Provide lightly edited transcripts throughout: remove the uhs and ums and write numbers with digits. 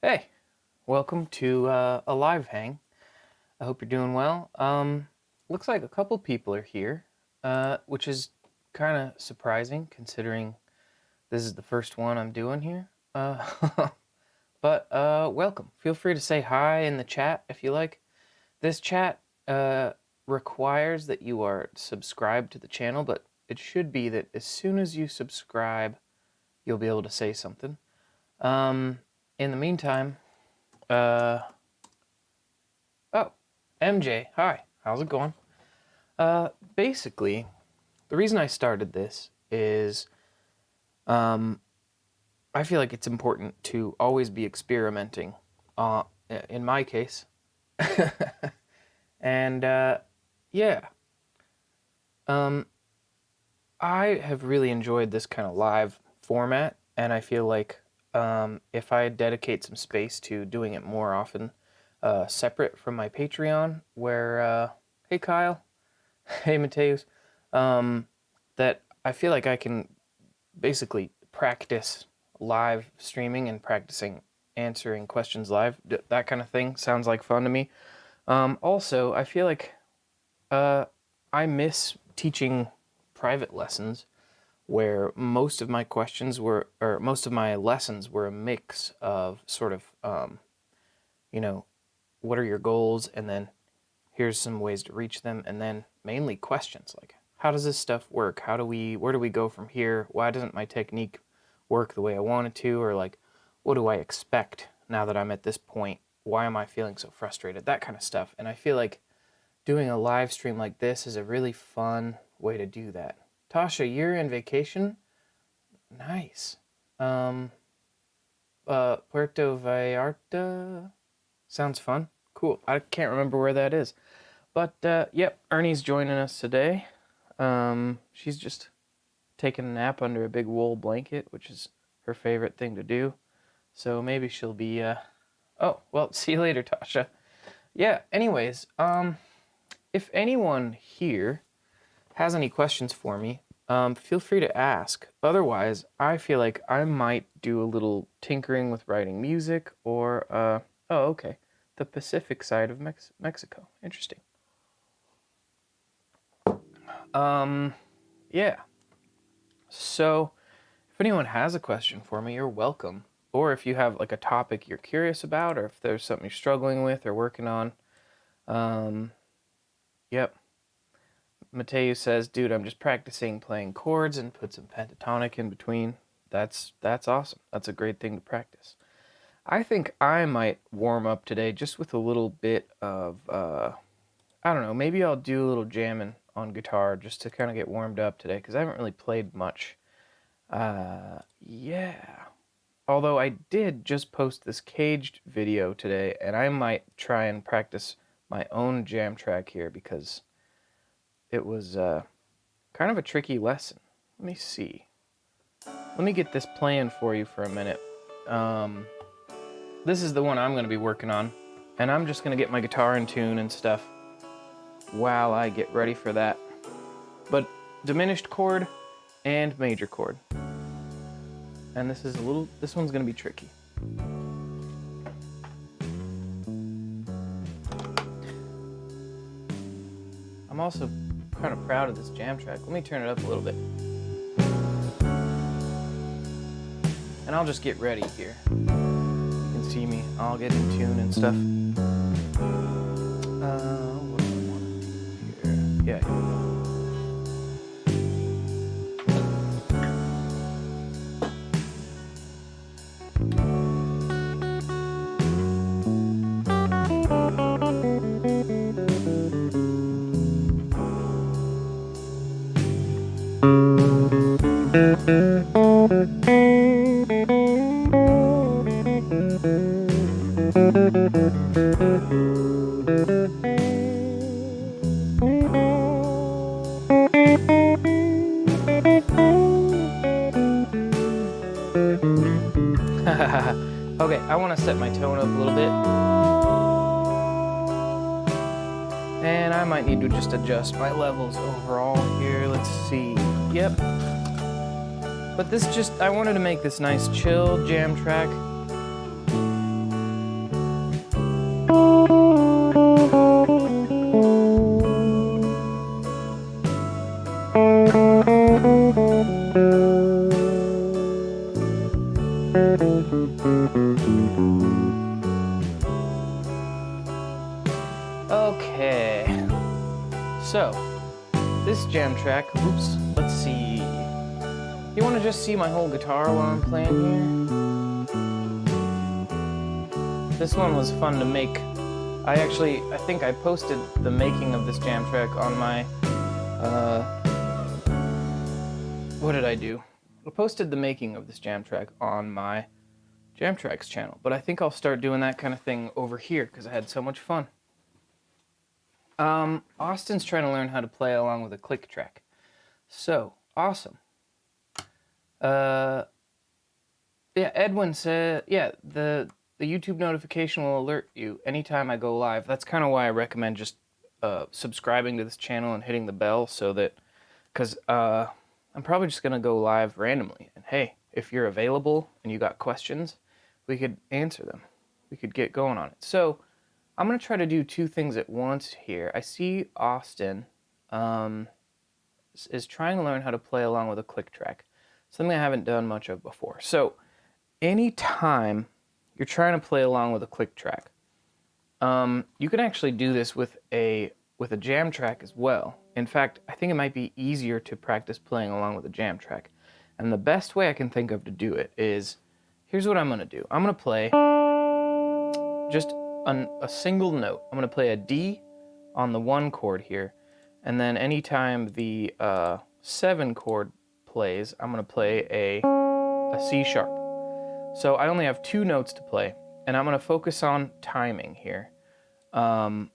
Hey, welcome to a live hang. I hope you're doing well. Looks like a couple people are here, which is kind of surprising considering this is the first one I'm doing here. But welcome. Feel free to say hi in the chat if you like. This chat requires that you are subscribed to the channel, but it should be that as soon as you subscribe, you'll be able to say something. In the meantime, oh, MJ, hi, how's it going? Basically, the reason I started this is, I feel like it's important to always be experimenting, in my case. And, yeah. I have really enjoyed this kind of live format, and I feel like if I dedicate some space to doing it more often, separate from my Patreon, where, hey Kyle, hey Mateus, that I feel like I can basically practice live streaming and practicing answering questions live. That kind of thing sounds like fun to me. Also, I feel like I miss teaching private lessons, where most of my questions were, or most of my lessons were a mix of sort of, you know, what are your goals, and then here's some ways to reach them, and then mainly questions like, how does this stuff work? Where do we go from here? Why doesn't my technique work the way I want it to? Or like, what do I expect now that I'm at this point? Why am I feeling so frustrated? That kind of stuff. And I feel like doing a live stream like this is a really fun way to do that. Tasha, you're in vacation? Nice. Puerto Vallarta? Sounds fun. Cool. I can't remember where that is. But, yep, Ernie's joining us today. She's just taking a nap under a big wool blanket, which is her favorite thing to do. So maybe she'll be, oh, well, see you later, Tasha. Yeah, anyways, if anyone here has any questions for me, feel free to ask. Otherwise, I feel like I might do a little tinkering with writing music, or, oh, okay, the Pacific side of Mexico. Interesting. Yeah. So, if anyone has a question for me, you're welcome. Or if you have like a topic you're curious about, or if there's something you're struggling with or working on, yep. Mateo says, dude, I'm just practicing playing chords and put some pentatonic in between. that's awesome. That's a great thing to practice. I think I might warm up today just with a little bit of, I don't know, maybe I'll do a little jamming on guitar just to kind of get warmed up today, because I haven't really played much. Yeah. Although I did just post this caged video today, and I might try and practice my own jam track here, because it was kind of a tricky lesson. Let me see. Let me get this playing for you for a minute. This is the one I'm going to be working on, and I'm just going to get my guitar in tune and stuff while I get ready for that. But diminished chord and major chord. And this one's going to be tricky. I'm also kind of proud of this jam track. Let me turn it up a little bit. And I'll just get ready here. You can see me. I'll get in tune and stuff. What do I want to do here? Yeah, here we go. Okay, I want to set my tone up a little bit. And I might need to just adjust my levels overall here. Let's see. Yep. But I wanted to make this nice chill jam track. Okay, so this jam track, oops, let's see. You want to just see my whole guitar while I'm playing here? This one was fun to make. I think I posted the making of this jam track on my, what did I do? I posted the making of this jam track on my Jam Tracks channel, but I think I'll start doing that kind of thing over here because I had so much fun. Austin's trying to learn how to play along with a click track. So, awesome. Yeah, Edwin said, yeah, the YouTube notification will alert you anytime I go live. That's kind of why I recommend just subscribing to this channel and hitting the bell, so that, because I'm probably just going to go live randomly. And hey, if you're available and you got questions, we could answer them. We could get going on it. So I'm going to try to do two things at once here. I see Austin is trying to learn how to play along with a click track, something I haven't done much of before. So anytime you're trying to play along with a click track, you can actually do this with a jam track as well. In fact, I think it might be easier to practice playing along with a jam track. And the best way I can think of to do it is, here's what I'm going to do. I'm going to play just a single note. I'm going to play a D on the 1 chord here, and then anytime the 7 chord plays, I'm going to play a C sharp. So I only have 2 notes to play, and I'm going to focus on timing here. And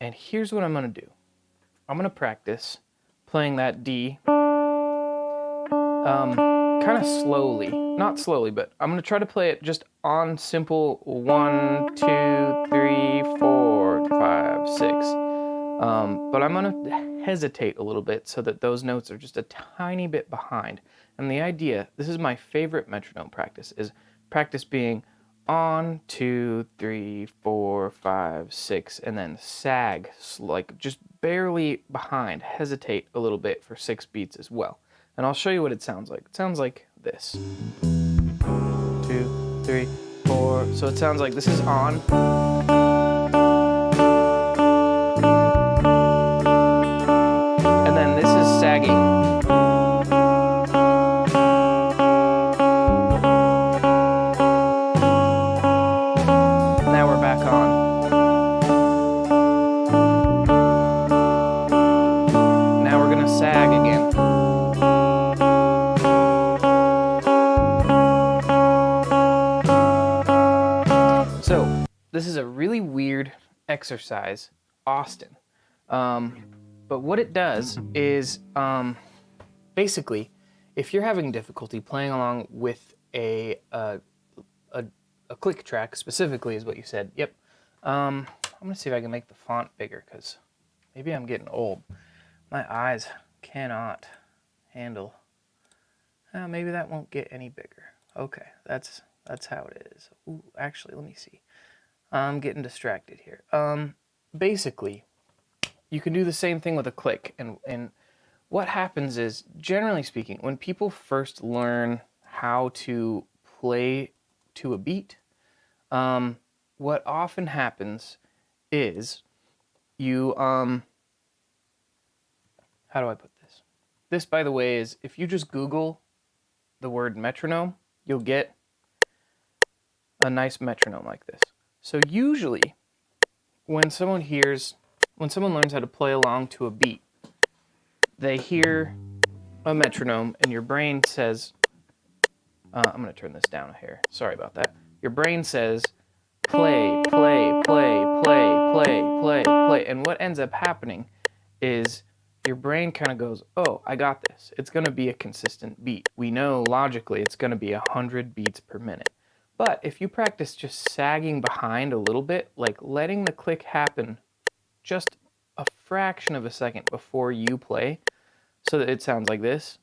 here's what I'm going to do. I'm going to practice playing that D kind of slowly. Not slowly, but I'm going to try to play it just on simple 1, 2, 3, 4, 5, 6. But I'm going to hesitate a little bit so that those notes are just a tiny bit behind. And the idea, this is my favorite metronome practice, is practice being on, 2, 3, 4, 5, 6, and then sag, like just barely behind. Hesitate a little bit for 6 beats as well. And I'll show you what it sounds like. It sounds like this. 2, 3, 4. So it sounds like this is on. And then this is sagging. this is a really weird exercise, Austin. But what it does is, basically, if you're having difficulty playing along with a click track specifically, is what you said. Yep. I'm gonna see if I can make the font bigger, because maybe I'm getting old. My eyes cannot handle. Maybe that won't get any bigger. Okay, that's how it is. Ooh, actually, let me see. I'm getting distracted here. Basically, you can do the same thing with a click, and what happens is, generally speaking, when people first learn how to play to a beat, what often happens is you, how do I put this? This, by the way, is if you just Google the word metronome, you'll get a nice metronome like this. So usually, when someone learns how to play along to a beat, they hear a metronome and your brain says, I'm going to turn this down a hair. Sorry about that. Your brain says, play, play, play, play, play, play, play. And what ends up happening is your brain kind of goes, oh, I got this. It's going to be a consistent beat. We know logically it's going to be 100 beats per minute. But if you practice just sagging behind a little bit, like letting the click happen just a fraction of a second before you play, so that it sounds like this.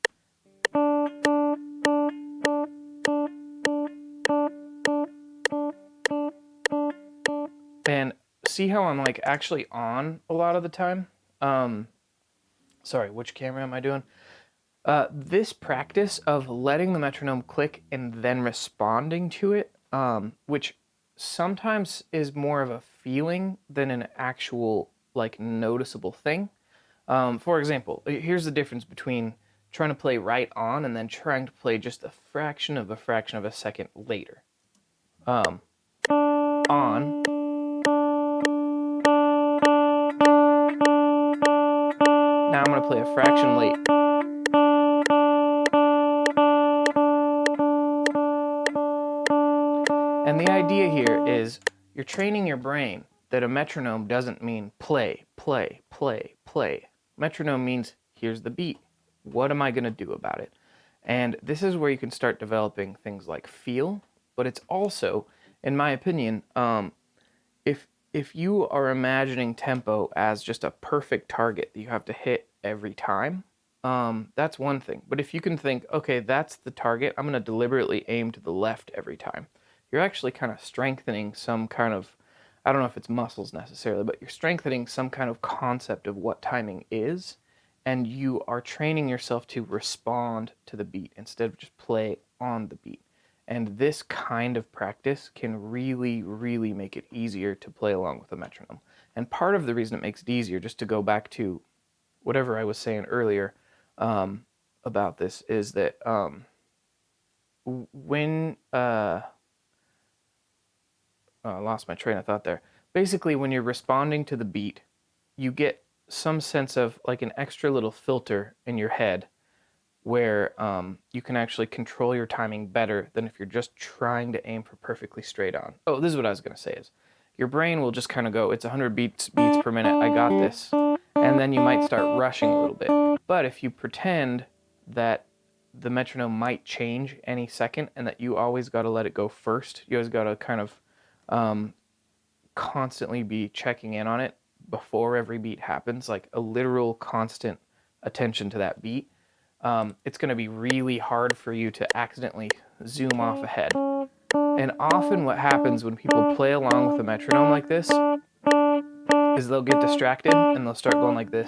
And see how I'm like actually on a lot of the time? Sorry, which camera am I doing? This practice of letting the metronome click and then responding to it, which sometimes is more of a feeling than an actual like noticeable thing. For example, here's the difference between trying to play right on and then trying to play just a fraction of a second later. On. Now I'm going to play a fraction late. And the idea here is you're training your brain that a metronome doesn't mean play, play, play, play. Metronome means here's the beat. What am I going to do about it? And this is where you can start developing things like feel, but it's also, in my opinion, if you are imagining tempo as just a perfect target that you have to hit every time, that's one thing. But if you can think, okay, that's the target, I'm going to deliberately aim to the left every time, you're actually kind of strengthening some kind of, I don't know if it's muscles necessarily, but you're strengthening some kind of concept of what timing is, and you are training yourself to respond to the beat instead of just play on the beat. And this kind of practice can really, really make it easier to play along with a metronome. And part of the reason it makes it easier, just to go back to whatever I was saying earlier about this, is that when I lost my train of thought there. Basically, when you're responding to the beat, you get some sense of like an extra little filter in your head where you can actually control your timing better than if you're just trying to aim for perfectly straight on. Oh, this is what I was going to say is your brain will just kind of go, it's 100 beats per minute, I got this. And then you might start rushing a little bit. But if you pretend that the metronome might change any second and that you always got to let it go first, you always got to kind of constantly be checking in on it before every beat happens, like a literal constant attention to that beat, it's going to be really hard for you to accidentally zoom off ahead. And often what happens when people play along with a metronome like this is they'll get distracted and they'll start going like this.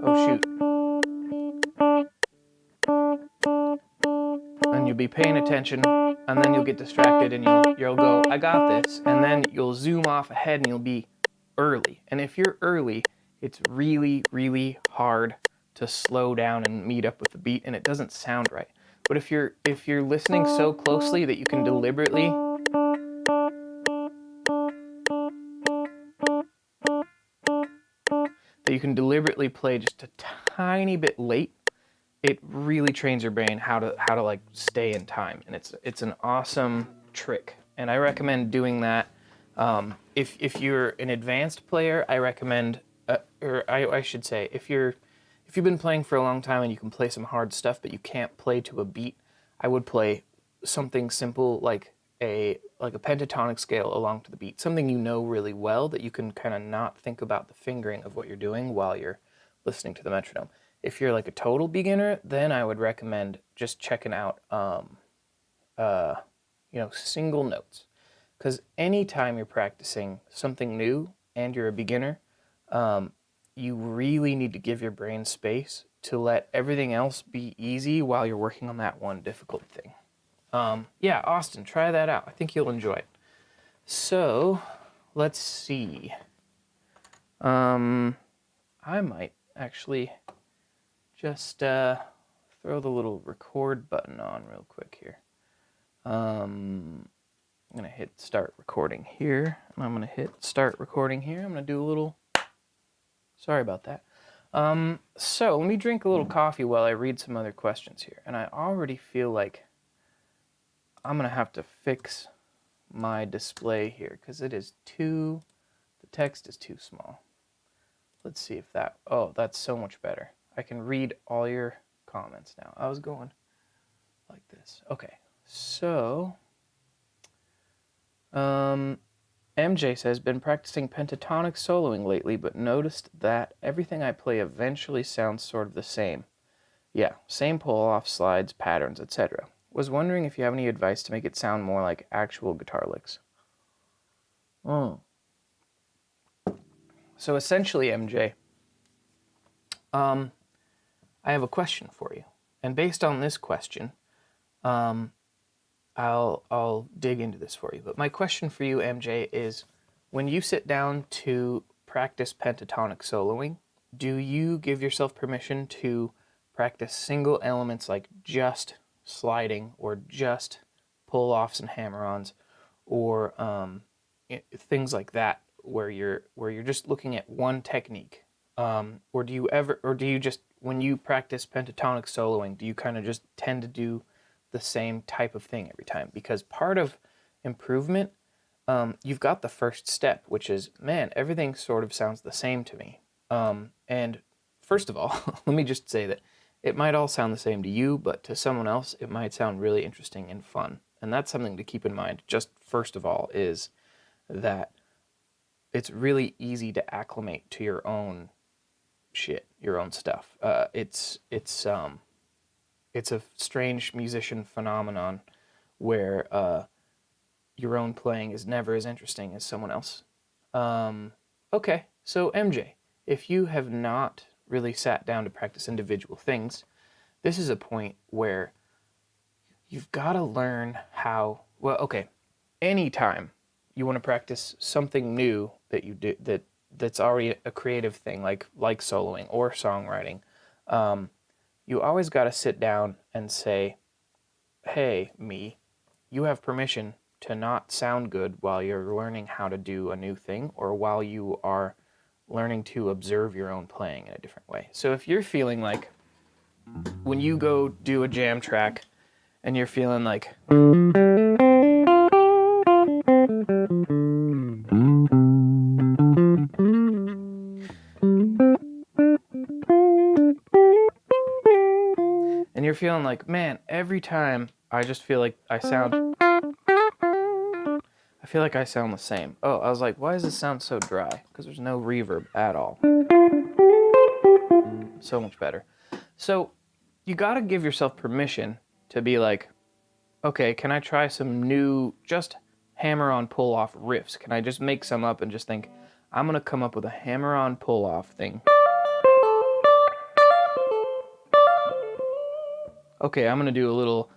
Oh shoot. And you'll be paying attention, and then you'll get distracted and you'll go, I got this, and then you'll zoom off ahead and you'll be early. And if you're early, it's really, really hard to slow down and meet up with the beat, and it doesn't sound right. But if you're listening so closely that you can deliberately play just a tiny bit late, it really trains your brain how to like stay in time, and it's an awesome trick And I recommend doing that. If you're an advanced player, I recommend, I should say, if you've been playing for a long time and you can play some hard stuff, but you can't play to a beat, I would play something simple like a pentatonic scale along to the beat, something you know really well that you can kind of not think about the fingering of what you're doing while you're listening to the metronome. If you're like a total beginner, then I would recommend just checking out, single notes. Because anytime you're practicing something new and you're a beginner, you really need to give your brain space to let everything else be easy while you're working on that one difficult thing. Yeah, Austin, try that out. I think you'll enjoy it. So, let's see. I might actually just throw the little record button on real quick here. I'm going to hit start recording here, and I'm going to hit start recording here. I'm going to do a little, sorry about that. So let me drink a little coffee while I read some other questions here. And I already feel like I'm going to have to fix my display here because it is the text is too small. Let's see if that's so much better. I can read all your comments now. I was going like this. Okay, so MJ says, been practicing pentatonic soloing lately, but noticed that everything I play eventually sounds sort of the same. Yeah, same pull-off, slides, patterns, etc. Was wondering if you have any advice to make it sound more like actual guitar licks. So essentially, MJ, I have a question for you. And based on this question, I'll dig into this for you. But my question for you, MJ, is when you sit down to practice pentatonic soloing, do you give yourself permission to practice single elements like just sliding or just pull-offs and hammer-ons, or things like that, where you're just looking at one technique? Or do you just, when you practice pentatonic soloing, do you kind of just tend to do the same type of thing every time? Because part of improvement, you've got the first step, which is, man, everything sort of sounds the same to me. And first of all, let me just say that it might all sound the same to you, but to someone else, it might sound really interesting and fun. And that's something to keep in mind. Just first of all, is that it's really easy to acclimate to your own shit, your own stuff. It's a strange musician phenomenon where your own playing is never as interesting as someone else. Okay, so MJ, if you have not really sat down to practice individual things, this is a point where you've got to learn how, well, okay, anytime you want to practice something new that you do, that's already a creative thing, like soloing or songwriting, you always got to sit down and say, hey, me, you have permission to not sound good while you're learning how to do a new thing, or while you are learning to observe your own playing in a different way. So if you're feeling like, when you go do a jam track and you're feeling like, and you're feeling like, man, every time I just feel like I feel like I sound the same. Oh, I was like, why does this sound so dry? Because there's no reverb at all. So much better. So you got to give yourself permission to be like, okay, can I try some new, just hammer-on pull-off riffs? Can I just make some up and just think, I'm going to come up with a hammer-on pull-off thing. Okay, I'm going to do a little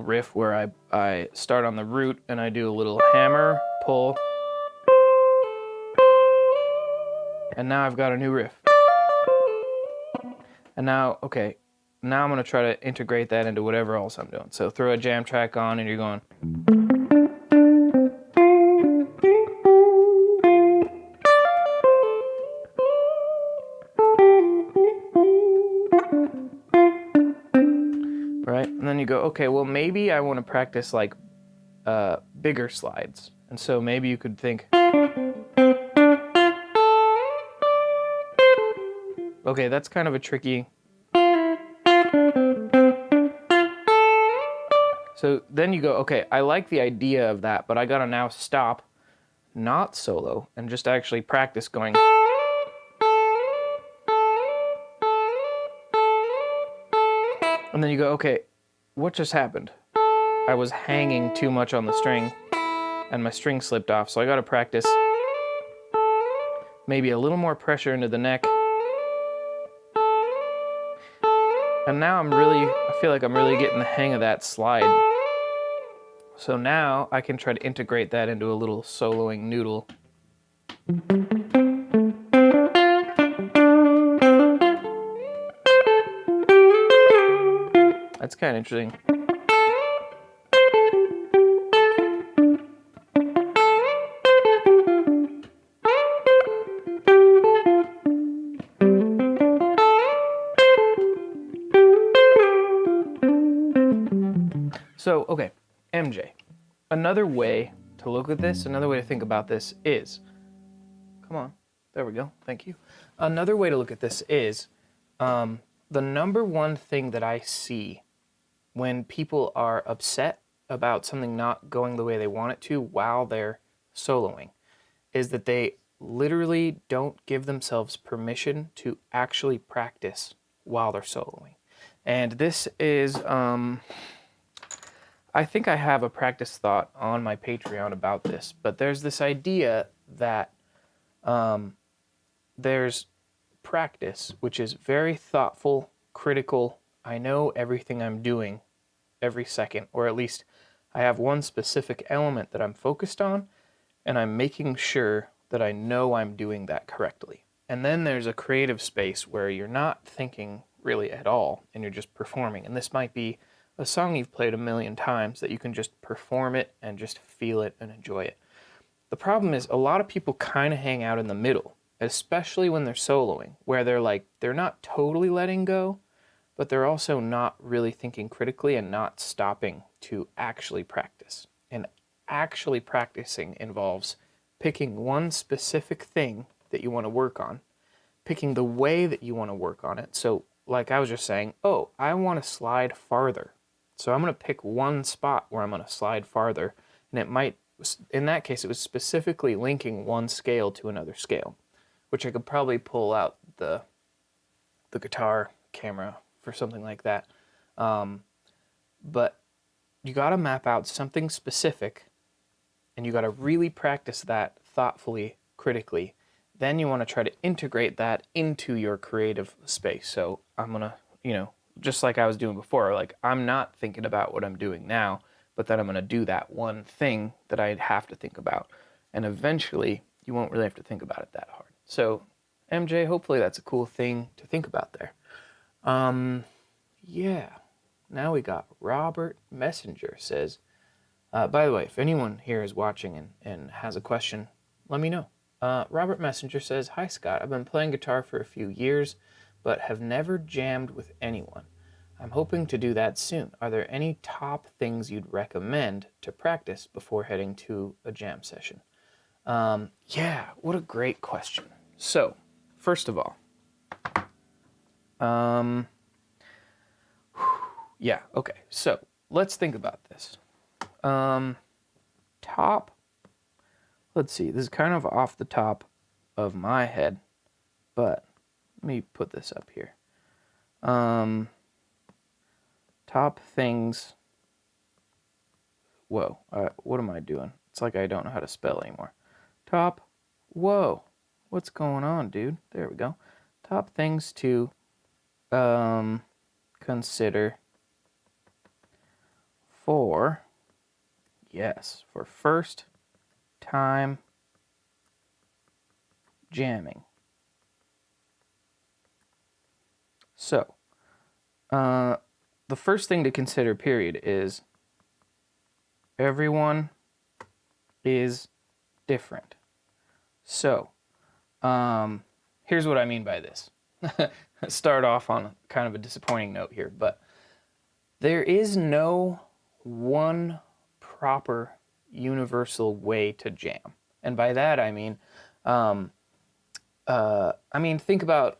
riff where I start on the root and I do a little hammer, pull, and now I've got a new riff. And now, okay, now I'm going to try to integrate that into whatever else I'm doing. So throw a jam track on and you're going. right? And then you go, okay, well, maybe I want to practice like bigger slides. And so maybe you could think, okay, that's kind of a tricky. So then you go, okay, I like the idea of that, but I gotta now stop, not solo, and just actually practice going. And then you go, okay, what just happened? I was hanging too much on the string, and my string slipped off, so I gotta practice maybe a little more pressure into the neck. And now I feel like I'm really getting the hang of that slide. So now I can try to integrate that into a little soloing noodle. That's kind of interesting. So, okay, MJ. Another way to look at this, another way to think about this is, come on, there we go, thank you. Another way to look at this is, the number one thing that I see when people are upset about something not going the way they want it to while they're soloing is that they literally don't give themselves permission to actually practice while they're soloing. And this is, I think I have a practice thought on my Patreon about this, but there's this idea that there's practice, which is very thoughtful, critical. I know everything I'm doing every second, or at least I have one specific element that I'm focused on, and I'm making sure that I know I'm doing that correctly. And then there's a creative space where you're not thinking really at all, and you're just performing. And this might be a song you've played a million times that you can just perform it and just feel it and enjoy it. The problem is a lot of people kind of hang out in the middle, especially when they're soloing, where they're not totally letting go, but they're also not really thinking critically and not stopping to actually practice. And actually practicing involves picking one specific thing that you want to work on, picking the way that you want to work on it. So like I was just saying, oh, I want to slide farther. So I'm going to pick one spot where I'm going to slide farther. And it might, in that case, it was specifically linking one scale to another scale, which I could probably pull out the guitar camera for something like that. But you got to map out something specific, and you got to really practice that thoughtfully, critically. Then you want to try to integrate that into your creative space. So I'm going to, just like I was doing before, like I'm not thinking about what I'm doing now, but then I'm going to do that one thing that I'd have to think about. And eventually you won't really have to think about it that hard. So MJ, hopefully that's a cool thing to think about there. Yeah. Now we got Robert Messenger says, by the way, if anyone here is watching and has a question, let me know. Robert Messenger says, hi Scott, I've been playing guitar for a few years, but have never jammed with anyone. I'm hoping to do that soon. Are there any top things you'd recommend to practice before heading to a jam session? Yeah, what a great question. So, first of all, yeah, okay, so let's think about this. Let's see, this is kind of off the top of my head, but let me put this up here. Top things. Whoa, what am I doing? It's like I don't know how to spell anymore. Whoa, what's going on, dude? There we go. Top things to consider for first time jamming. So, the first thing to consider, period, is everyone is different. So, here's what I mean by this. Start off on kind of a disappointing note here, but There is no one proper universal way to jam. And by that I mean, think about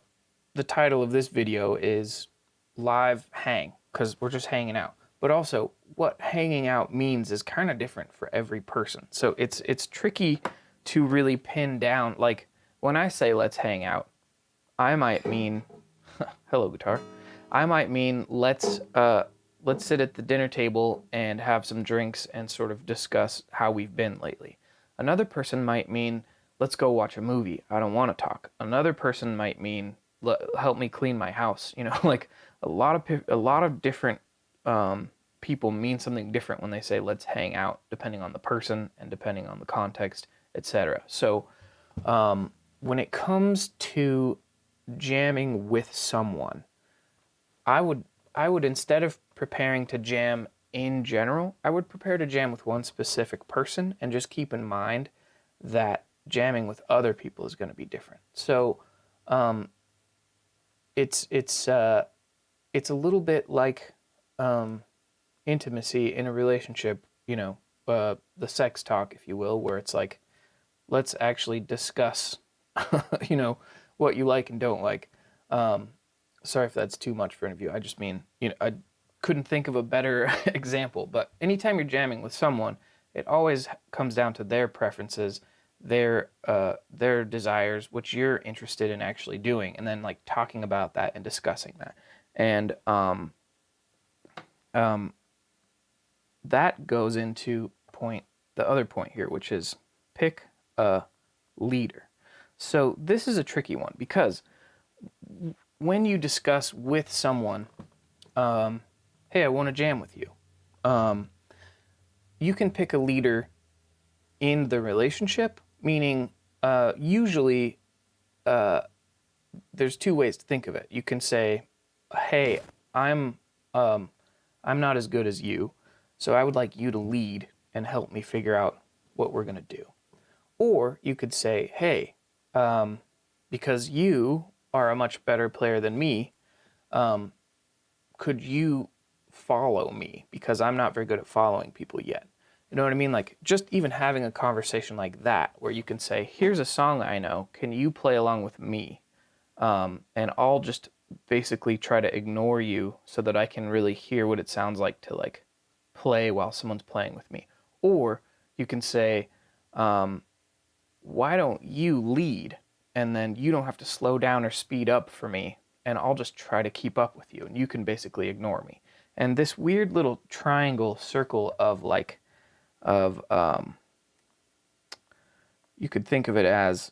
the title of this video is Live Hang, because we're just hanging out. But also, what hanging out means is kind of different for every person. So it's tricky to really pin down. Like, when I say let's hang out, I might mean, hello guitar, I might mean let's sit at the dinner table and have some drinks and sort of discuss how we've been lately. Another person might mean let's go watch a movie. I don't want to talk. Another person might mean help me clean my house. You know, like a lot of different people mean something different when they say let's hang out, depending on the person and depending on the context, etc. So when it comes to jamming with someone, I would instead of preparing to jam in general, I would prepare to jam with one specific person and just keep in mind that jamming with other people is going to be different. So it's a little bit like intimacy in a relationship, you know, the sex talk, if you will, where it's like, let's actually discuss, you know, what you like and don't like. Sorry if that's too much for any of you. I just mean, you know, I couldn't think of a better example. But anytime you're jamming with someone, it always comes down to their preferences, their desires, what you're interested in actually doing, and then like talking about that and discussing that. And that goes into the other point here, which is pick a leader. So this is a tricky one because when you discuss with someone, hey, I want to jam with you, you can pick a leader in the relationship, meaning usually there's two ways to think of it. You can say, hey, I'm not as good as you, so I would like you to lead and help me figure out what we're going to do. Or you could say, hey, because you are a much better player than me, could you follow me? Because I'm not very good at following people yet. You know what I mean? Like, just even having a conversation like that, where you can say, here's a song I know, can you play along with me? And I'll just basically try to ignore you so that I can really hear what it sounds like to like play while someone's playing with me. Or you can say, why don't you lead? And then you don't have to slow down or speed up for me, and I'll just try to keep up with you, and you can basically ignore me. And this weird little triangle circle of like, you could think of it as,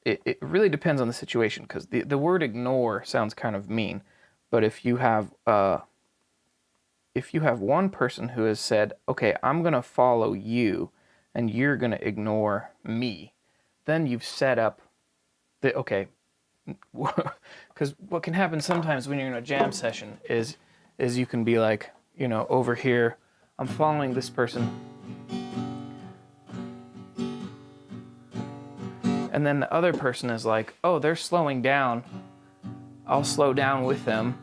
it really depends on the situation, because the word ignore sounds kind of mean, but if you have one person who has said, okay, I'm going to follow you and you're going to ignore me, then you've set up the, okay, because what can happen sometimes when you're in a jam session is you can be like, you know, over here, I'm following this person, and then the other person is like, oh, they're slowing down, I'll slow down with them.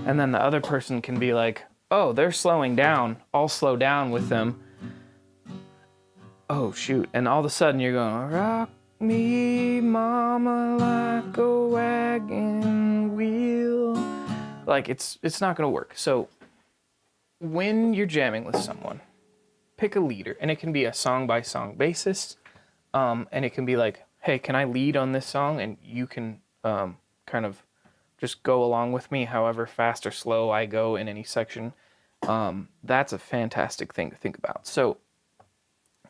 And then the other person can be like, oh, they're slowing down, I'll slow down with them. Oh, shoot. And all of a sudden you're going, rock me, mama, like a wagon wheel. Like, it's not going to work. So when you're jamming with someone, pick a leader. And it can be a song-by-song basis. And it can be like, hey, can I lead on this song? And you can kind of just go along with me, however fast or slow I go in any section. That's a fantastic thing to think about. So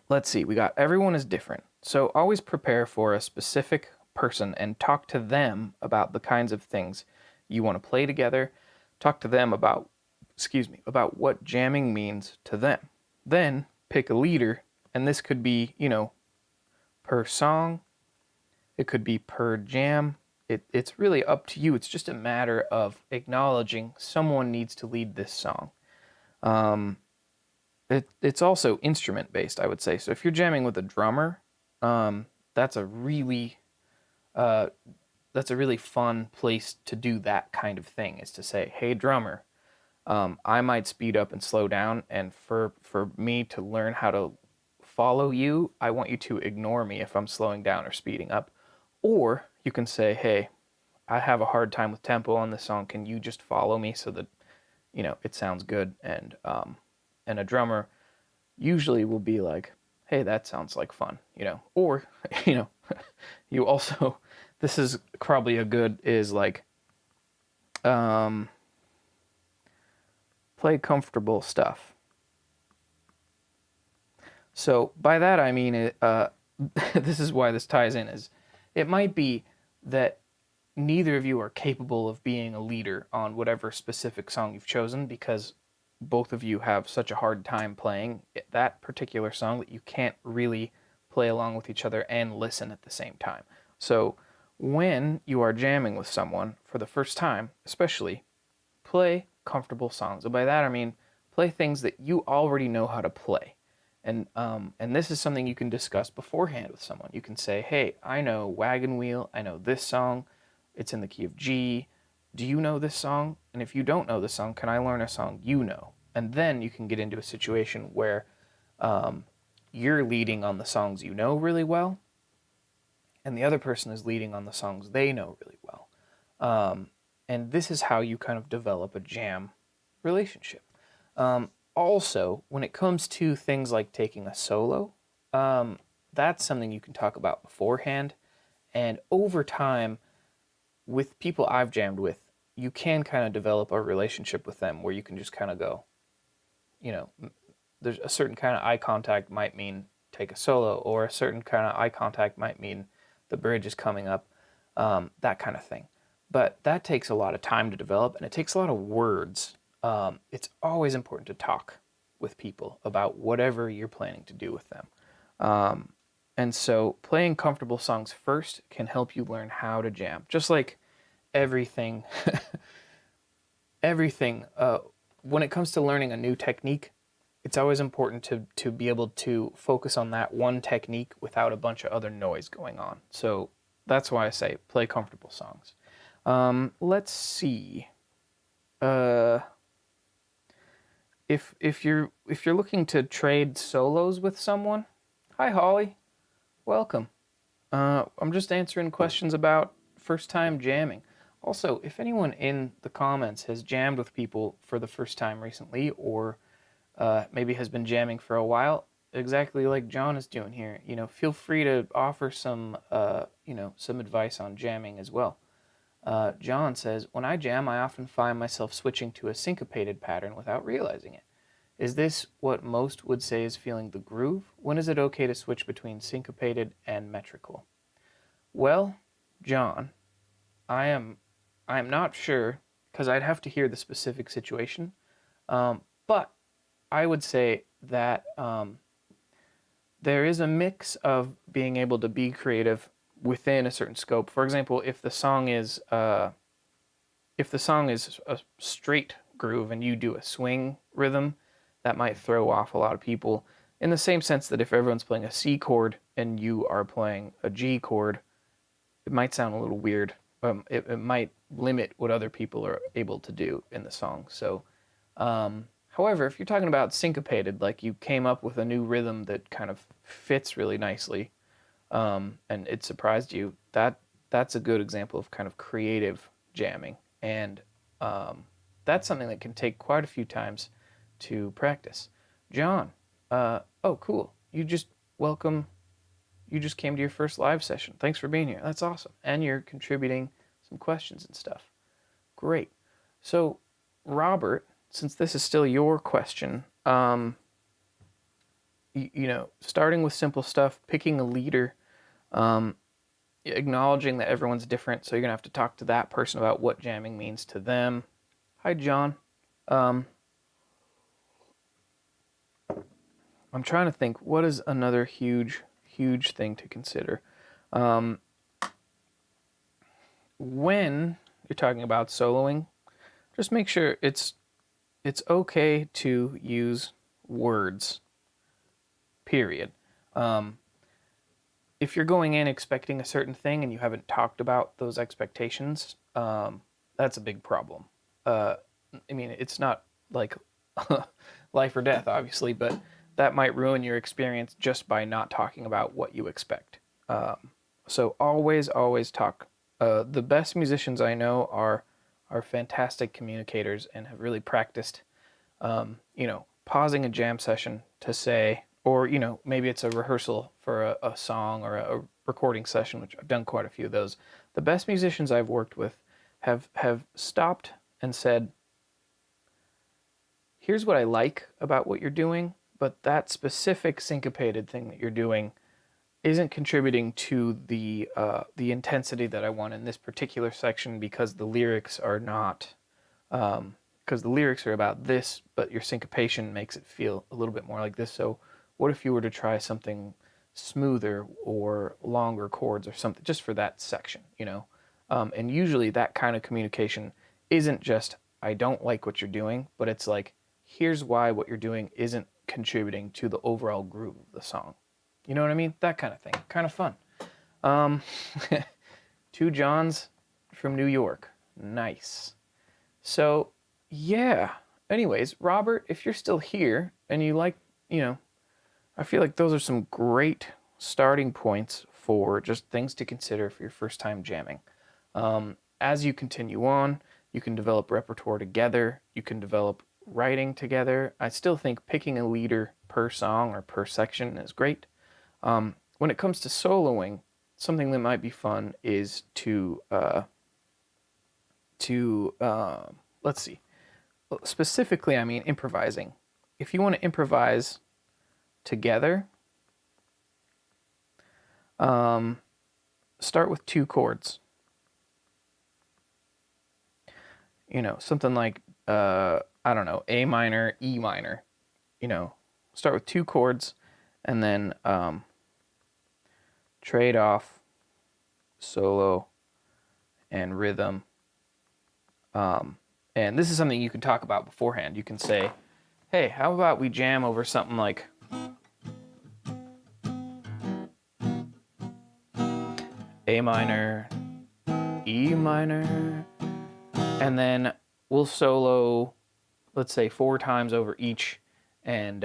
let's see, we got everyone is different. So always prepare for a specific person and talk to them about the kinds of things you want to play together. Talk to them about what jamming means to them. Then pick a leader, and this could be, you know, per song. It could be per jam. It's really up to you. It's just a matter of acknowledging someone needs to lead this song. It's also instrument based, I would say. So if you're jamming with a drummer, that's a really that's a really fun place to do that kind of thing, is to say, hey drummer, I might speed up and slow down, and for me to learn how to follow you, I want you to ignore me if I'm slowing down or speeding up. Or you can say, hey, I have a hard time with tempo on this song. Can you just follow me so that, it sounds good? And a drummer usually will be like, hey, that sounds like fun, Or, you also, this is probably a good, is like, play comfortable stuff. So by that I mean, this is why this ties in, is it might be that neither of you are capable of being a leader on whatever specific song you've chosen, because both of you have such a hard time playing that particular song that you can't really play along with each other and listen at the same time. So when you are jamming with someone for the first time, especially, play comfortable songs. And by that I mean play things that you already know how to play. And this is something you can discuss beforehand with someone. You can say, hey, I know Wagon Wheel, I know this song, it's in the key of G. Do you know this song? And if you don't know this song, can I learn a song you know? And then you can get into a situation where you're leading on the songs you know really well, and the other person is leading on the songs they know really well. And this is how you kind of develop a jam relationship. Also, when it comes to things like taking a solo, that's something you can talk about beforehand. And over time, with people I've jammed with, you can kind of develop a relationship with them where you can just kind of go, there's a certain kind of eye contact might mean take a solo, or a certain kind of eye contact might mean the bridge is coming up, that kind of thing. But that takes a lot of time to develop, and it takes a lot of words. It's always important to talk with people about whatever you're planning to do with them. And so playing comfortable songs first can help you learn how to jam. Just like everything, when it comes to learning a new technique, it's always important to be able to focus on that one technique without a bunch of other noise going on. So that's why I say play comfortable songs. Let's see. If you're looking to trade solos with someone, hi Holly, welcome. I'm just answering questions about first time jamming. Also, if anyone in the comments has jammed with people for the first time recently, or maybe has been jamming for a while, exactly like John is doing here, feel free to offer some some advice on jamming as well. John says, when I jam, I often find myself switching to a syncopated pattern without realizing it. Is this what most would say is feeling the groove? When is it okay to switch between syncopated and metrical? Well, John, I am not sure, because I'd have to hear the specific situation. But I would say that there is a mix of being able to be creative within a certain scope. For example, if the song is a straight groove and you do a swing rhythm, that might throw off a lot of people. In the same sense that if everyone's playing a C chord and you are playing a G chord, it might sound a little weird. It might limit what other people are able to do in the song. So, however, if you're talking about syncopated, like you came up with a new rhythm that kind of fits really nicely, and it surprised you, that's a good example of kind of creative jamming. And that's something that can take quite a few times to practice. John, oh cool, you just came to your first live session. Thanks for being here. That's awesome. And you're contributing some questions and stuff. Great. So, Robert, since this is still your question, starting with simple stuff, picking a leader, acknowledging that everyone's different, so you're going to have to talk to that person about what jamming means to them. Hi, John. I'm trying to think, what is another huge thing to consider? When you're talking about soloing, just make sure it's okay to use words, period. if you're going in expecting a certain thing and you haven't talked about those expectations, that's a big problem. I mean, it's not like life or death, obviously, but that might ruin your experience just by not talking about what you expect. So always talk. The best musicians I know are fantastic communicators and have really practiced, pausing a jam session to say, or, maybe it's a rehearsal for a song or a recording session, which I've done quite a few of those. The best musicians I've worked with have stopped and said, here's what I like about what you're doing, but that specific syncopated thing that you're doing isn't contributing to the intensity that I want in this particular section because the lyrics are not, because the lyrics are about this, but your syncopation makes it feel a little bit more like this. So what if you were to try something smoother or longer chords or something just for that section, and usually that kind of communication isn't just, I don't like what you're doing, but it's like, here's why what you're doing isn't contributing to the overall groove of the song. You know what I mean? That kind of thing. Kind of fun. 2 Johns from New York. Nice. So, yeah. Anyways, Robert, if you're still here and you like, I feel like those are some great starting points for just things to consider for your first time jamming. As you continue on, you can develop repertoire together. You can develop writing together. I still think picking a leader per song or per section is great. When it comes to soloing, something that might be fun is to let's see. Specifically, I mean improvising. If you want to improvise together, start with 2 chords. Something like, I don't know, A minor, E minor. Start with 2 chords and then trade off solo and rhythm. And this is something you can talk about beforehand. You can say, hey, how about we jam over something like A minor, E minor, and then we'll solo, let's say 4 times over each, and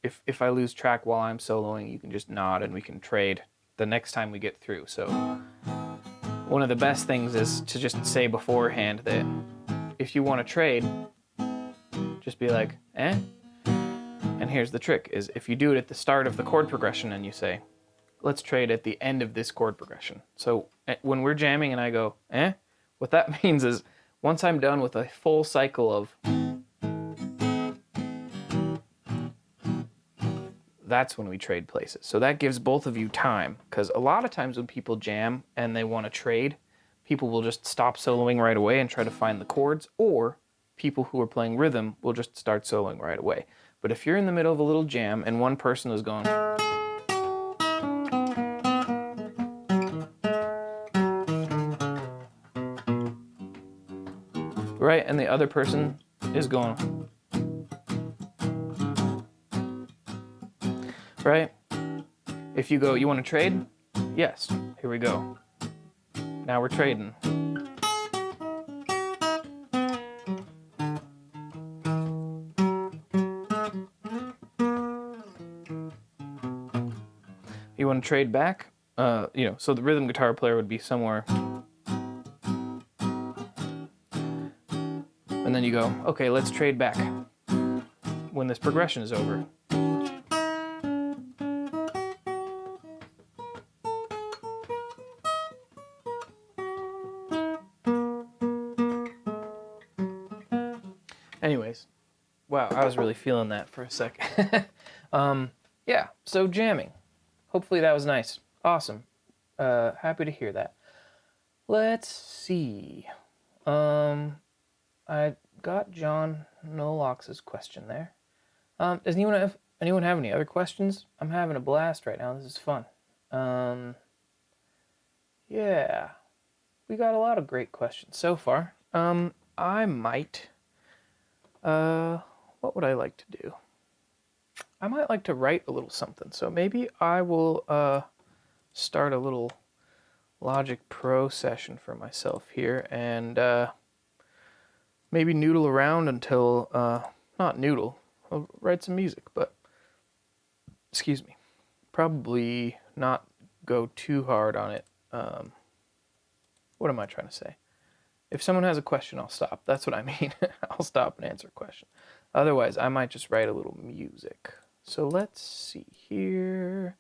if I lose track while I'm soloing, you can just nod and we can trade the next time we get through. So one of the best things is to just say beforehand that if you want to trade, just be like, eh? And here's the trick, is if you do it at the start of the chord progression and you say, let's trade at the end of this chord progression. So when we're jamming and I go, eh? What that means is once I'm done with a full cycle of, that's when we trade places. So that gives both of you time, because a lot of times when people jam and they want to trade, people will just stop soloing right away and try to find the chords, or people who are playing rhythm will just start soloing right away. But if you're in the middle of a little jam and one person is going, right, and the other person is going, right? If you go, you want to trade? Yes, here we go. Now we're trading. You want to trade back? So the rhythm guitar player would be somewhere. And then you go, okay, let's trade back when this progression is over. Anyways, wow, I was really feeling that for a second. Yeah, so jamming. Hopefully that was nice. Awesome. Happy to hear that. Let's see. I got John Nolox's question there. Does anyone have any other questions? I'm having a blast right now. This is fun. Yeah, we got a lot of great questions so far. I might. What would I like to do? I might like to write a little something. So maybe I will start a little Logic Pro session for myself here and maybe noodle around until, not noodle, I'll write some music, but, excuse me, probably not go too hard on it. What am I trying to say? If someone has a question, I'll stop. That's what I mean. I'll stop and answer a question. Otherwise, I might just write a little music. So let's see here.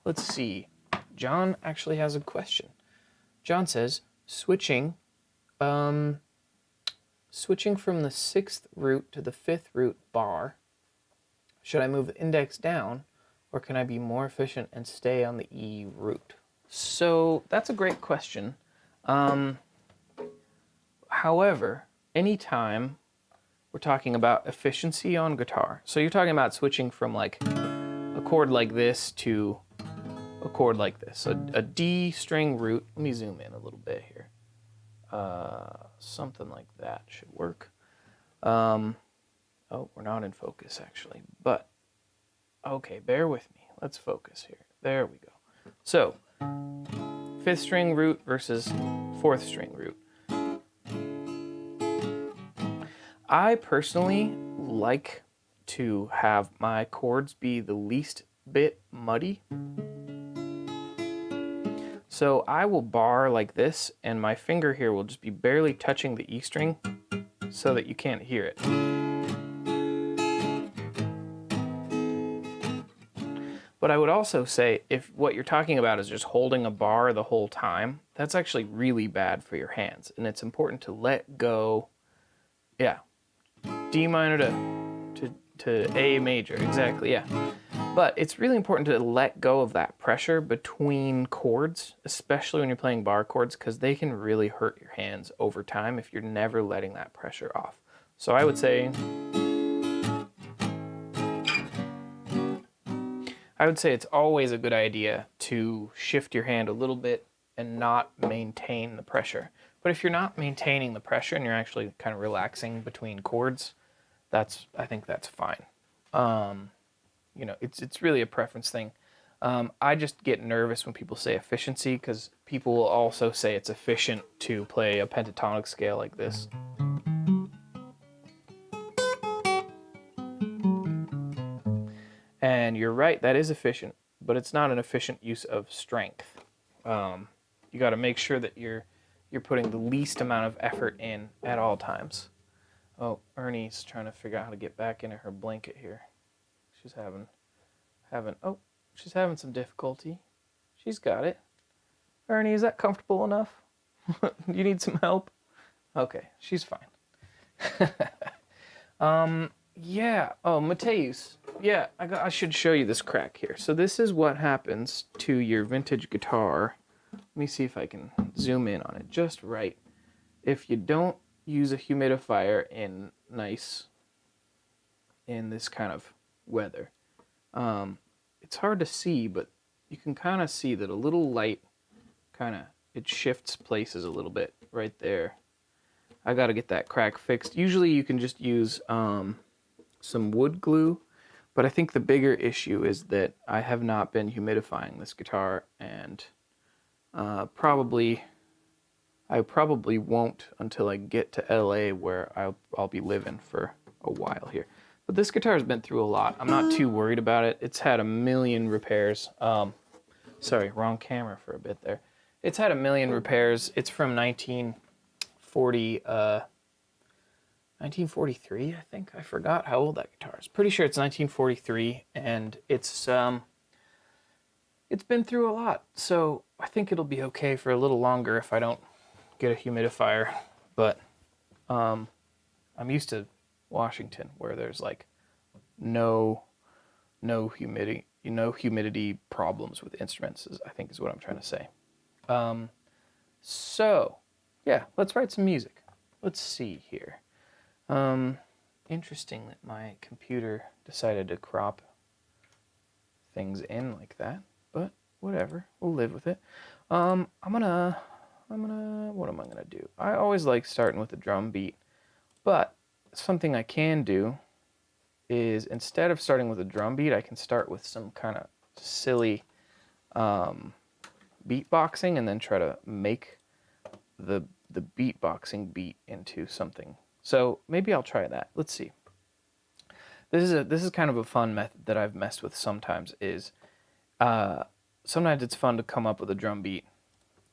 Let's see. John actually has a question. John says, switching from the 6th root to the 5th root bar, should I move the index down, or can I be more efficient and stay on the E root? So that's a great question. However, anytime we're talking about efficiency on guitar, so you're talking about switching from like a chord like this to a chord like this, a D string root. Let me zoom in a little bit here. Something like that should work. Oh, we're not in focus actually, but okay, bear with me. Let's focus here. There we go. So, 5th string root versus 4th string root. I personally like to have my chords be the least bit muddy. So I will bar like this, and my finger here will just be barely touching the E string so that you can't hear it. But I would also say, if what you're talking about is just holding a bar the whole time, that's actually really bad for your hands. And it's important to let go, yeah, D minor to A major, exactly, yeah. But it's really important to let go of that pressure between chords, especially when you're playing bar chords, because they can really hurt your hands over time if you're never letting that pressure off. So I would say it's always a good idea to shift your hand a little bit and not maintain the pressure. But if you're not maintaining the pressure and you're actually kind of relaxing between chords, I think that's fine. You know, it's really a preference thing. I just get nervous when people say efficiency, because people will also say it's efficient to play a pentatonic scale like this. And you're right, that is efficient, but it's not an efficient use of strength. You got to make sure that you're putting the least amount of effort in at all times. Oh, Ernie's trying to figure out how to get back into her blanket here. She's having some difficulty. She's got it. Ernie, is that comfortable enough? You need some help? Okay, she's fine. Yeah. Oh, Mateus. Yeah, I should show you this crack here. So this is what happens to your vintage guitar. Let me see if I can zoom in on it just right. If you don't use a humidifier in this kind of weather, it's hard to see, but you can kind of see that a little light it shifts places a little bit right there. I got to get that crack fixed. Usually you can just use some wood glue, but I think the bigger issue is that I have not been humidifying this guitar, and I probably won't until I get to LA, where I'll be living for a while here. But this guitar has been through a lot. I'm not too worried about it. It's had a million repairs. Sorry, wrong camera for a bit there. It's had a million repairs. It's from 1943, I think. I forgot how old that guitar is. Pretty sure it's 1943, and it's been through a lot. So I think it'll be okay for a little longer if I don't get a humidifier. But I'm used to Washington, where there's like no humidity problems with instruments, I think is what I'm trying to say. So yeah, let's write some music. Let's see here. Interesting that my computer decided to crop things in like that, but whatever, we'll live with it. What am I gonna do? I always like starting with a drum beat, but something I can do is, instead of starting with a drum beat, I can start with some kind of silly beatboxing and then try to make the beatboxing beat into something. So maybe I'll try that. Let's see. This is kind of a fun method that I've messed with sometimes. Is sometimes it's fun to come up with a drum beat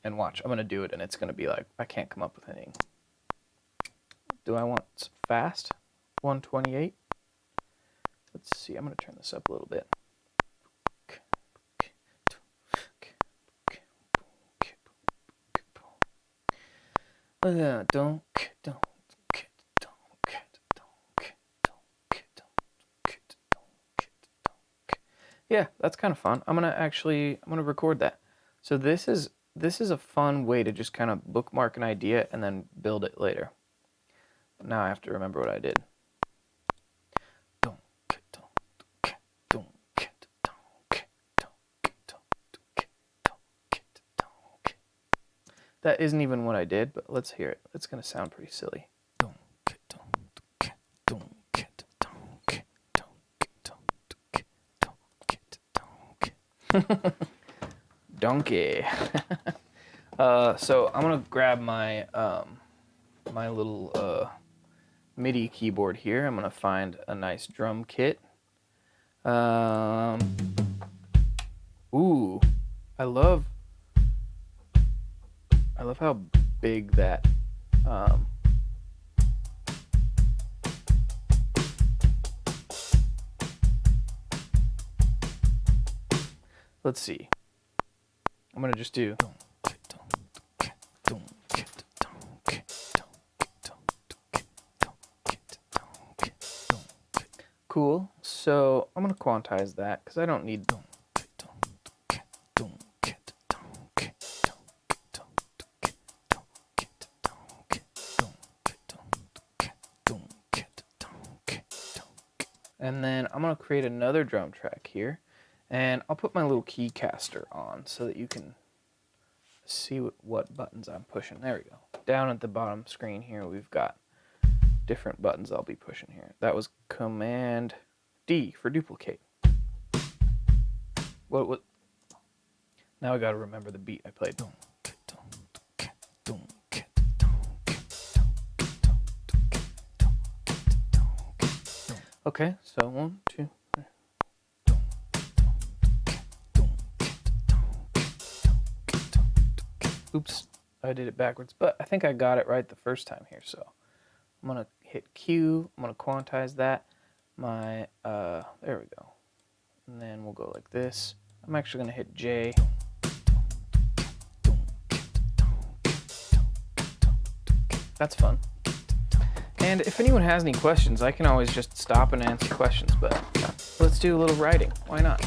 and watch. I'm gonna do it and it's gonna be like I can't come up with anything. Do I want fast? 128. Let's see. I'm gonna turn this up a little bit. Yeah, that's kind of fun. I'm gonna record that. So this is a fun way to just kind of bookmark an idea and then build it later. Now I have to remember what I did. That isn't even what I did, but let's hear it. It's going to sound pretty silly. Donkey. So I'm going to grab my my little MIDI keyboard here. I'm going to find a nice drum kit. Ooh, I love how big that let's see. I'm gonna just do cool. So I'm gonna quantize that because I don't need and then I'm going to create another drum track here, and I'll put my little key caster on so that you can see what buttons I'm pushing. There we go. Down at the bottom screen here, we've got different buttons I'll be pushing here. That was Command D for duplicate. What? Now I got to remember the beat I played. Okay, so 1, 2, 3. Oops, I did it backwards, but I think I got it right the first time here. So I'm gonna hit Q. I'm gonna quantize that. There we go. And then we'll go like this. I'm actually gonna hit J. That's fun. And if anyone has any questions, I can always just stop and answer questions, but let's do a little writing. Why not?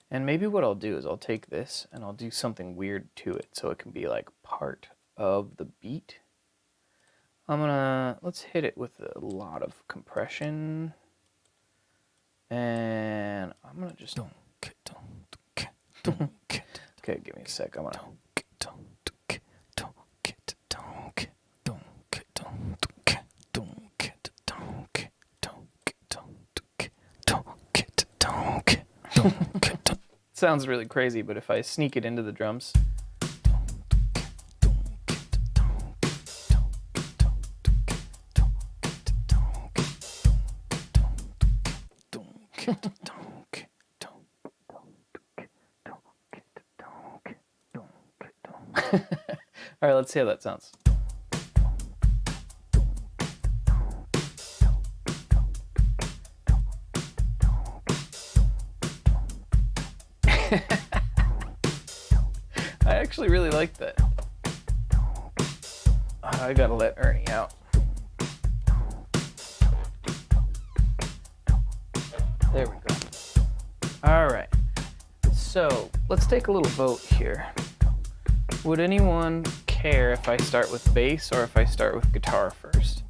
And maybe what I'll do is I'll take this and I'll do something weird to it so it can be like part of the beat. Let's hit it with a lot of compression. And I'm gonna just okay, give me a sec. I'm gonna sounds really crazy, but if I sneak it into the drums. All right, let's see how that sounds. I actually really like that. I gotta let Ernie out. There we go. All right, so let's take a little vote here. Would anyone care if I start with bass or if I start with guitar first?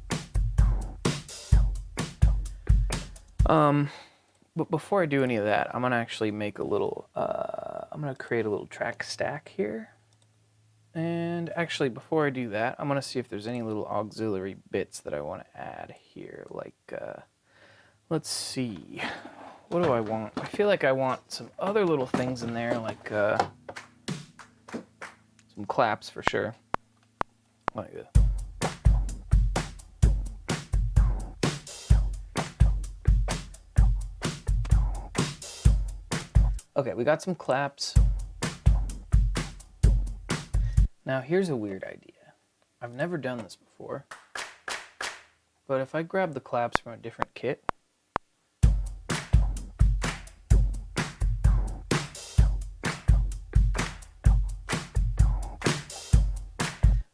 But before I do any of that, I'm gonna actually make a little, I'm gonna create a little track stack here. And actually, before I do that, I'm gonna see if there's any little auxiliary bits that I wanna add here. Like, let's see, what do I want? I feel like I want some other little things in there, like some claps for sure. Like that. Okay, we got some claps. Now here's a weird idea. I've never done this before, but if I grab the claps from a different kit,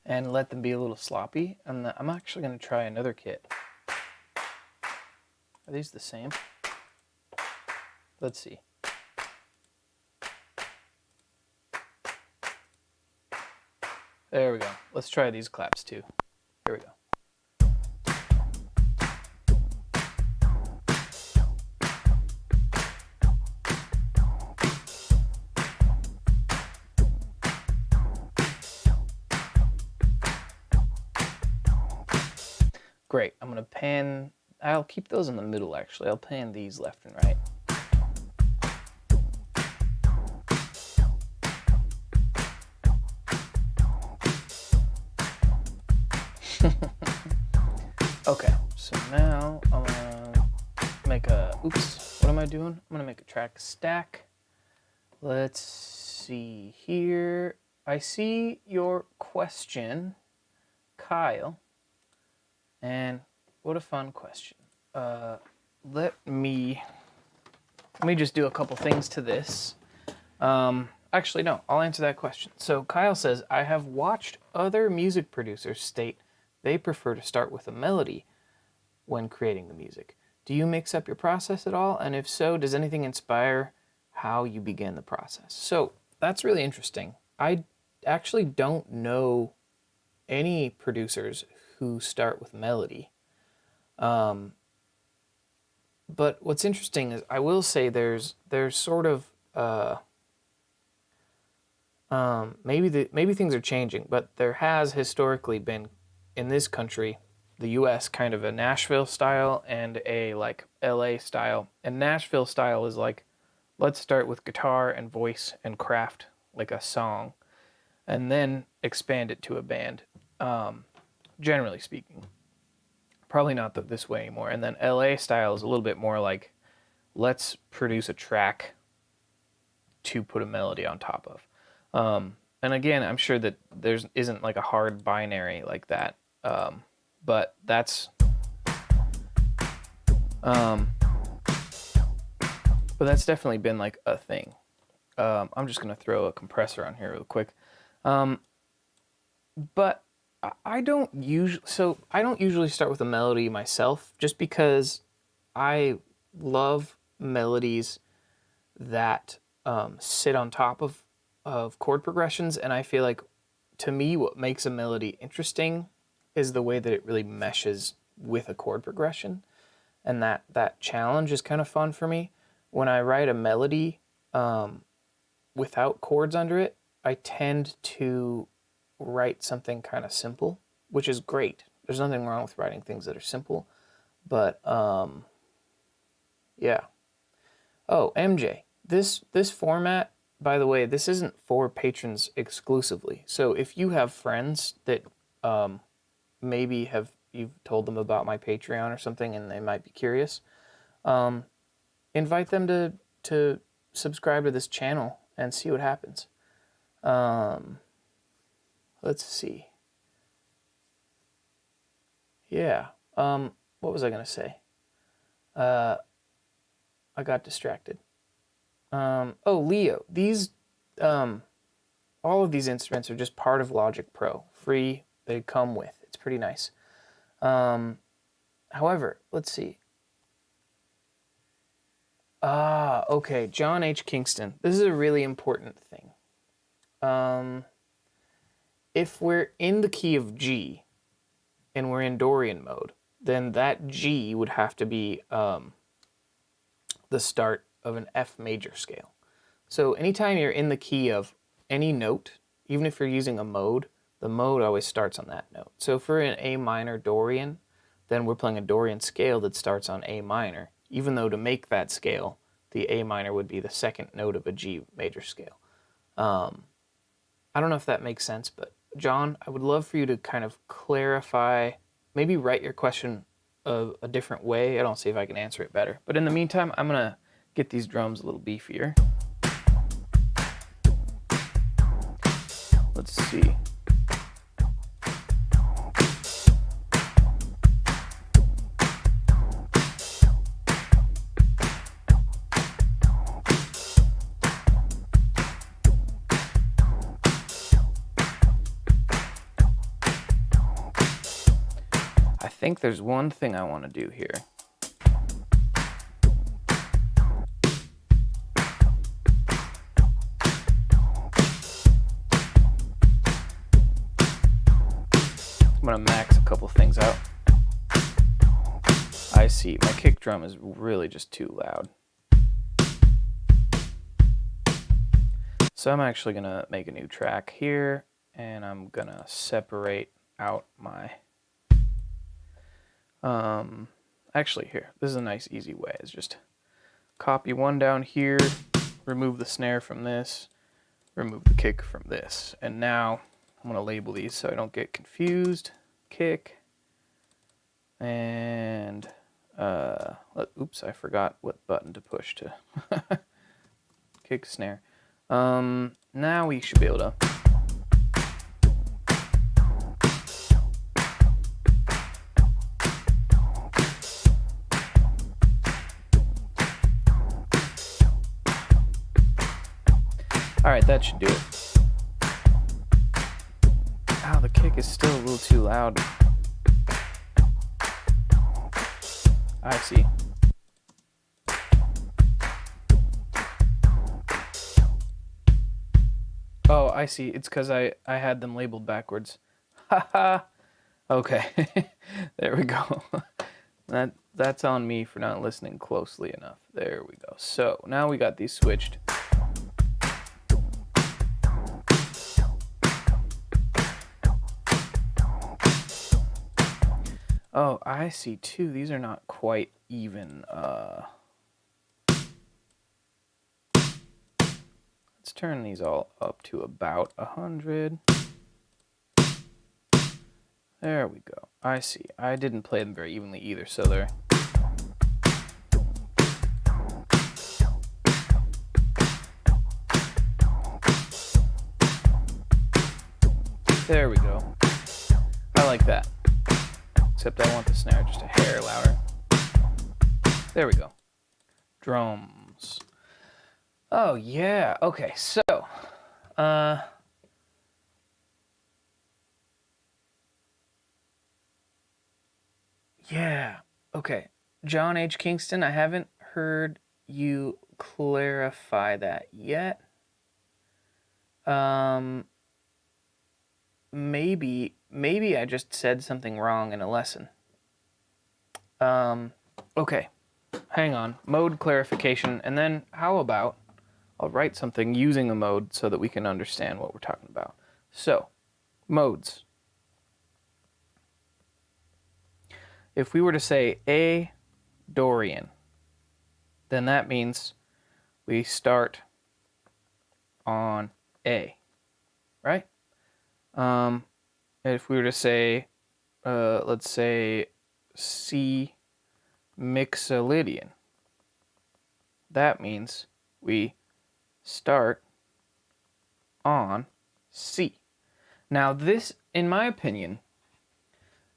and let them be a little sloppy, and I'm actually going to try another kit. Are these the same? Let's see. There we go. Let's try these claps too. Here we go. Great. I'm going to pan. I'll keep those in the middle actually. I'll pan these left and right. Okay, so now I'm gonna make a, oops, what am I doing? I'm gonna make a track stack. Let's see here. I see your question, Kyle, and what a fun question. Let me just do a couple things to this. Actually, no, I'll answer that question. So Kyle says, I have watched other music producers state they prefer to start with a melody when creating the music. Do you mix up your process at all? And if so, does anything inspire how you began the process? So that's really interesting. I actually don't know any producers who start with melody. But what's interesting is I will say there's sort of maybe things are changing, but there has historically been in this country, the US, kind of a Nashville style and a like LA style. And Nashville style is like, let's start with guitar and voice and craft like a song and then expand it to a band, generally speaking. Probably not this way anymore. And then LA style is a little bit more like, let's produce a track to put a melody on top of. And again, I'm sure that isn't like a hard binary like that. But that's definitely been like a thing. I'm just gonna throw a compressor on here real quick. But I don't usually start with a melody myself, just because I love melodies that sit on top of chord progressions, and I feel like, to me, what makes a melody interesting is the way that it really meshes with a chord progression, and that challenge is kind of fun for me. When I write a melody without chords under it, I tend to write something kind of simple, which is great. There's nothing wrong with writing things that are simple, but yeah. Oh, MJ, this format, by the way, this isn't for patrons exclusively. So if you have friends that maybe you've told them about my Patreon or something and they might be curious, invite them to subscribe to this channel and see what happens. Let's see. Yeah. What was I gonna say? I got distracted. Oh, Leo, these all of these instruments are just part of Logic Pro, free. They come with. It's pretty nice. However, let's see. Okay, John H. Kingston. This is a really important thing. If we're in the key of G and we're in Dorian mode, then that G would have to be the start of an F major scale. So anytime you're in the key of any note, even if you're using a mode, the mode always starts on that note. So if we're in A minor Dorian, then we're playing a Dorian scale that starts on A minor, even though to make that scale, the A minor would be the second note of a G major scale. I don't know if that makes sense, but John, I would love for you to kind of clarify, maybe write your question a different way, and I'll see if I can answer it better. But in the meantime, I'm gonna get these drums a little beefier. Let's see. I think there's one thing I want to do here. I'm going to max a couple things out. I see, my kick drum is really just too loud. So I'm actually going to make a new track here, and I'm going to separate out my... actually here, this is a nice easy way, is just copy one down here, remove the snare from this, remove the kick from this, and now I'm going to label these so I don't get confused. Kick, and oops, I forgot what button to push to kick, snare. Now we should be able to Alright, that should do it. Ow, the kick is still a little too loud. I see. Oh, I see. It's because I had them labeled backwards. Haha. Okay. There we go. That's on me for not listening closely enough. There we go. So now we got these switched. Oh, I see too. These are not quite even. Let's turn these all up to about 100. There we go. I see. I didn't play them very evenly either, so they're... There we go. I like that. Except I want the snare just a hair louder. There we go. Drums. Oh, yeah. Okay, so... yeah. Okay. John H. Kingston, I haven't heard you clarify that yet. Maybe I just said something wrong in a lesson. Okay, hang on. Mode clarification, and then how about I'll write something using a mode so that we can understand what we're talking about. So, modes. If we were to say A Dorian, then that means we start on A, right? If we were to say, let's say C Mixolydian, that means we start on C. Now this, in my opinion,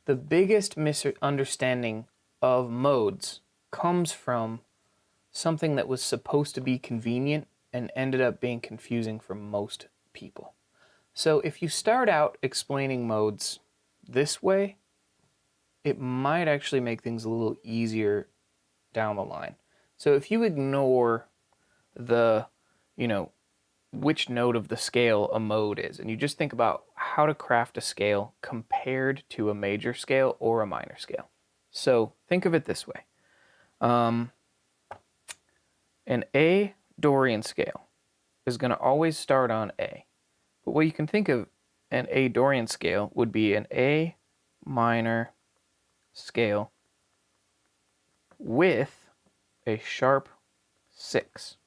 the biggest misunderstanding of modes comes from something that was supposed to be convenient and ended up being confusing for most people. So if you start out explaining modes this way, it might actually make things a little easier down the line. So if you ignore the, which note of the scale a mode is, and you just think about how to craft a scale compared to a major scale or a minor scale. So think of it this way. An A Dorian scale is going to always start on A. But what you can think of an A Dorian scale would be an A minor scale with a sharp 6.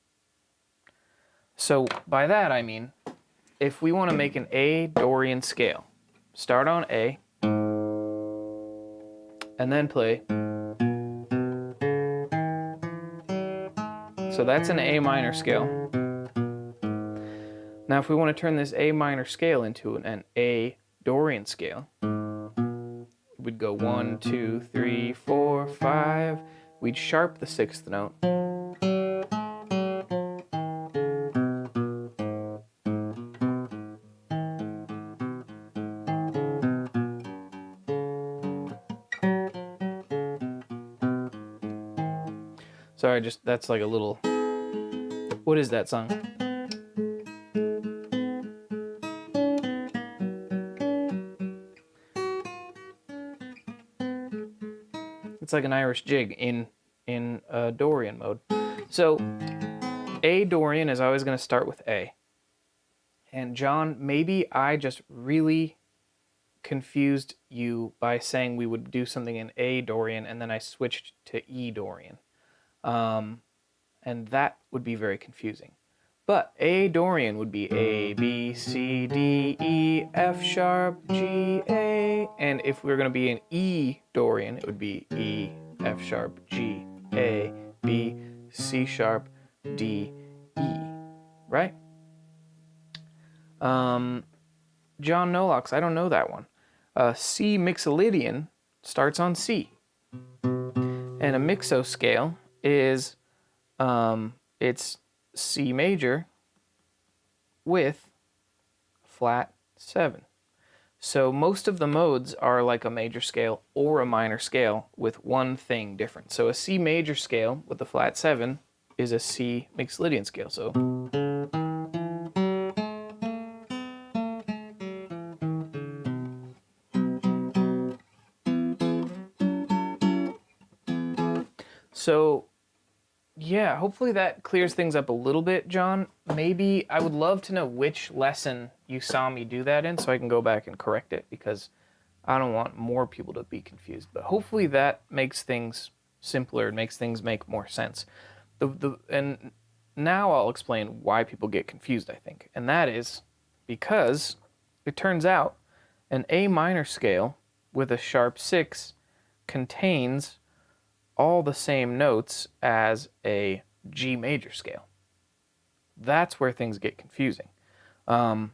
So by that I mean, if we want to make an A Dorian scale, start on A, and then play. So that's an A minor scale. Now if we want to turn this A minor scale into an A Dorian scale, we'd go 1, 2, 3, 4, 5. We'd sharp the 6th note. Sorry, just that's like a little. What is that song? It's like an Irish jig in Dorian mode. So A Dorian is always going to start with A. And John, maybe I just really confused you by saying we would do something in A Dorian and then I switched to E Dorian. And that would be very confusing. But A Dorian would be A, B, C, D, E, F sharp, G, A. And if we were going to be in E Dorian, it would be E, F sharp, G, A, B, C sharp, D, E. Right? John Nolux, I don't know that one. C Mixolydian starts on C. And a mixo scale is it's C major with flat 7. So most of the modes are like a major scale or a minor scale with one thing different. So a C major scale with a flat 7 is a C Mixolydian scale. So yeah, hopefully that clears things up a little bit, John. Maybe I would love to know which lesson you saw me do that in so I can go back and correct it, because I don't want more people to be confused. But hopefully that makes things simpler, makes things make more sense. And now I'll explain why people get confused, I think. And that is because it turns out an A minor scale with a sharp 6 contains all the same notes as a G major scale. That's where things get confusing. A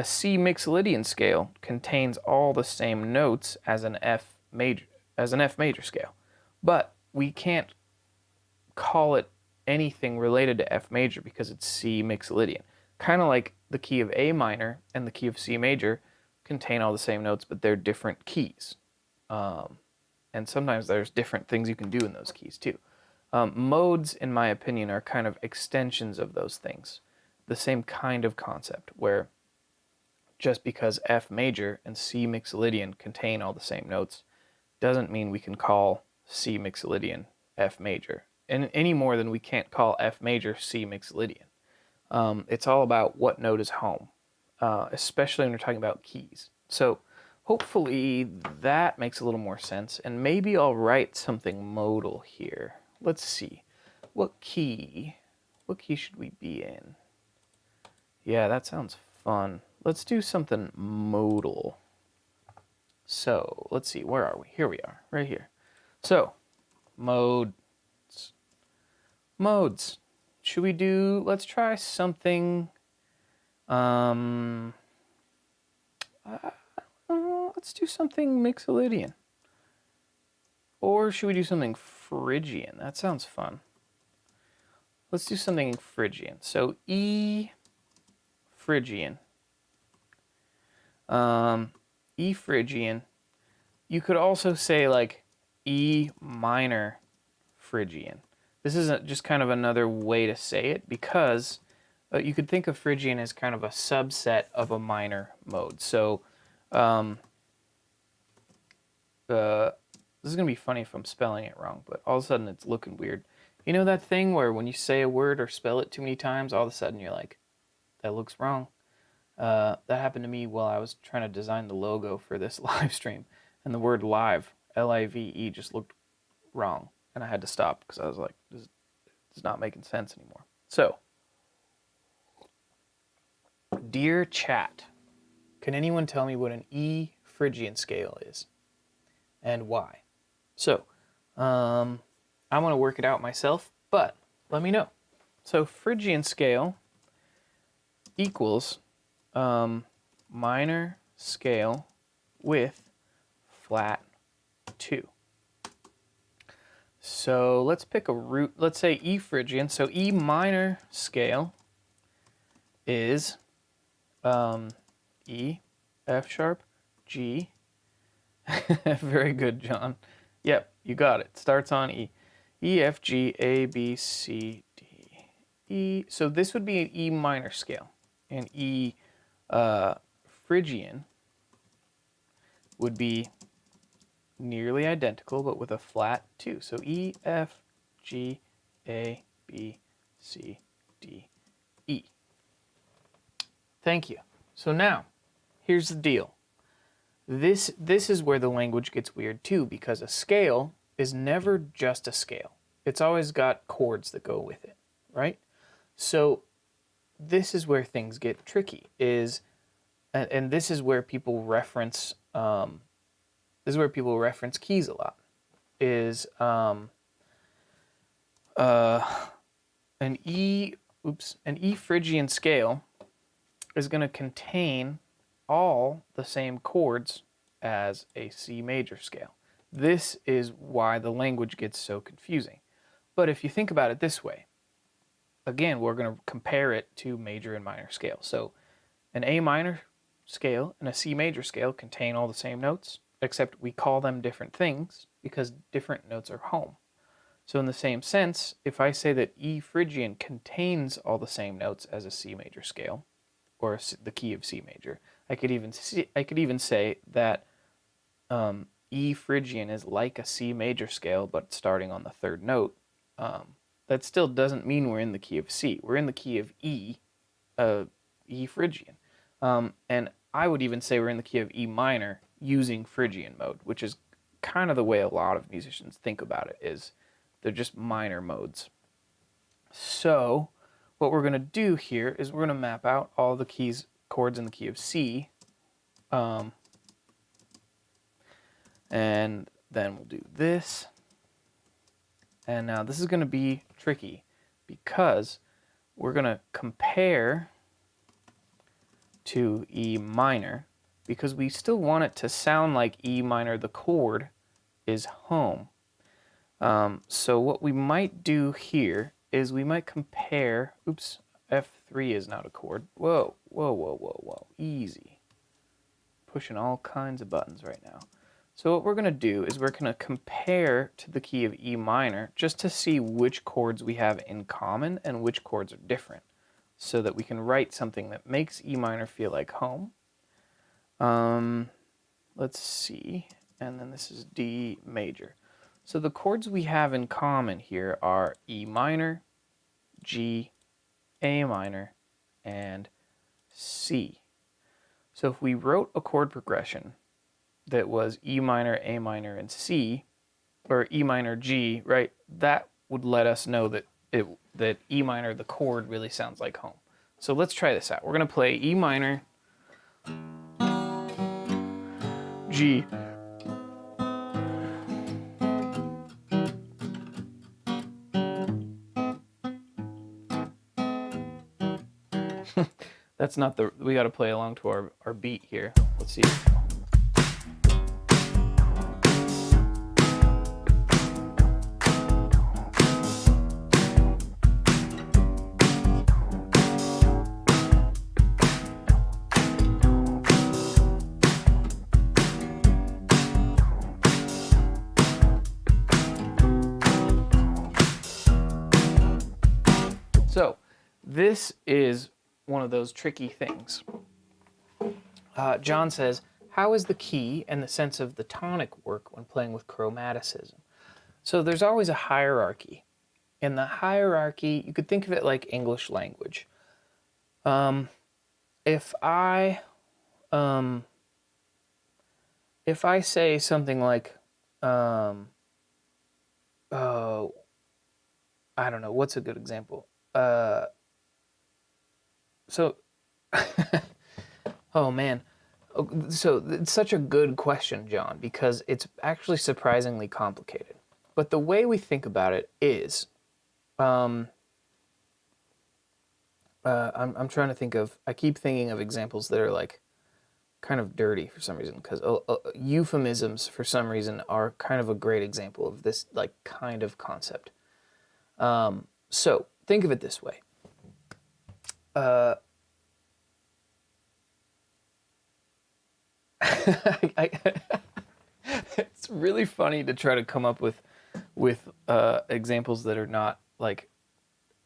C Mixolydian scale contains all the same notes as an F major scale, but we can't call it anything related to F major because it's C Mixolydian. Kind of like the key of A minor and the key of C major contain all the same notes, but they're different keys. And sometimes there's different things you can do in those keys too. Modes, in my opinion, are kind of extensions of those things. The same kind of concept, where just because F major and C Mixolydian contain all the same notes doesn't mean we can call C Mixolydian F major, and any more than we can't call F major C Mixolydian. It's all about what note is home, especially when we're talking about keys. So hopefully that makes a little more sense, and maybe I'll write something modal here. Let's see. What key should we be in? Yeah, that sounds fun. Let's do something modal. So, let's see, where are we? Here we are, right here. So, modes. Should we do, let's try something, let's do something Mixolydian. Or should we do something Phrygian? That sounds fun. Let's do something Phrygian. So E Phrygian. E Phrygian. You could also say like E minor Phrygian. This is just kind of another way to say it, because you could think of Phrygian as kind of a subset of a minor mode. So this is going to be funny if I'm spelling it wrong, but all of a sudden it's looking weird. You know that thing where when you say a word or spell it too many times, all of a sudden you're like, that looks wrong. That happened to me while I was trying to design the logo for this live stream, and the word live, L-I-V-E, just looked wrong, and I had to stop because I was like, this is not making sense anymore. So, dear chat, can anyone tell me what an E Phrygian scale is and why? So, I'm going to work it out myself, but let me know. So, Phrygian scale equals minor scale with flat 2. So let's pick a root. Let's say E Phrygian. So E minor scale is E, F sharp, G. Very good, John. Yep, you got it. Starts on E. E, F, G, A, B, C, D, E. So this would be an E minor scale. And E Phrygian would be nearly identical, but with a flat 2. So E, F, G, A, B, C, D, E. Thank you. So now, here's the deal. This is where the language gets weird too, because a scale is never just a scale. It's always got chords that go with it, right? So this is where things get tricky, and this is where people reference keys a lot, is an E Phrygian scale is going to contain all the same chords as a C major scale. This is why the language gets so confusing. But if you think about it this way, again, we're going to compare it to major and minor scale. So an A minor scale and a C major scale contain all the same notes, except we call them different things because different notes are home. So in the same sense, if I say that E Phrygian contains all the same notes as a C major scale, or the key of C major, I could even say that E Phrygian is like a C major scale, but starting on the third note. That still doesn't mean we're in the key of C. We're in the key of E Phrygian. And I would even say we're in the key of E minor using Phrygian mode, which is kind of the way a lot of musicians think about it, is they're just minor modes. So what we're going to do here is we're going to map out all the chords in the key of C, and then we'll do this. And now this is going to be tricky because we're going to compare to E minor because we still want it to sound like E minor, the chord, is home. So what we might do here is we might compare, oops, F3 is not a chord. Whoa, whoa, whoa, whoa, whoa, easy. Pushing all kinds of buttons right now. So what we're going to do is we're going to compare to the key of E minor just to see which chords we have in common and which chords are different, so that we can write something that makes E minor feel like home. Let's see, and then this is D major. So the chords we have in common here are E minor, G, A minor, and C. So if we wrote a chord progression that was E minor, A minor, and C, or E minor, G, right, that would let us know that that E minor, the chord, really sounds like home. So let's try this out. We're going to play E minor, G, that's not the, we got to play along to our beat here. Let's see. So this is one of those tricky things. John says, how is the key and the sense of the tonic work when playing with chromaticism? So there's always a hierarchy in the hierarchy, you could think of it like English language. If I say something like, oh, I don't know, what's a good example? So, oh man. So it's such a good question, John, because it's actually surprisingly complicated. But the way we think about it is, I'm trying to think of, I keep thinking of examples that are like kind of dirty for some reason, because euphemisms for some reason are kind of a great example of this like kind of concept. So think of it this way. It's really funny to try to come up with examples that are not like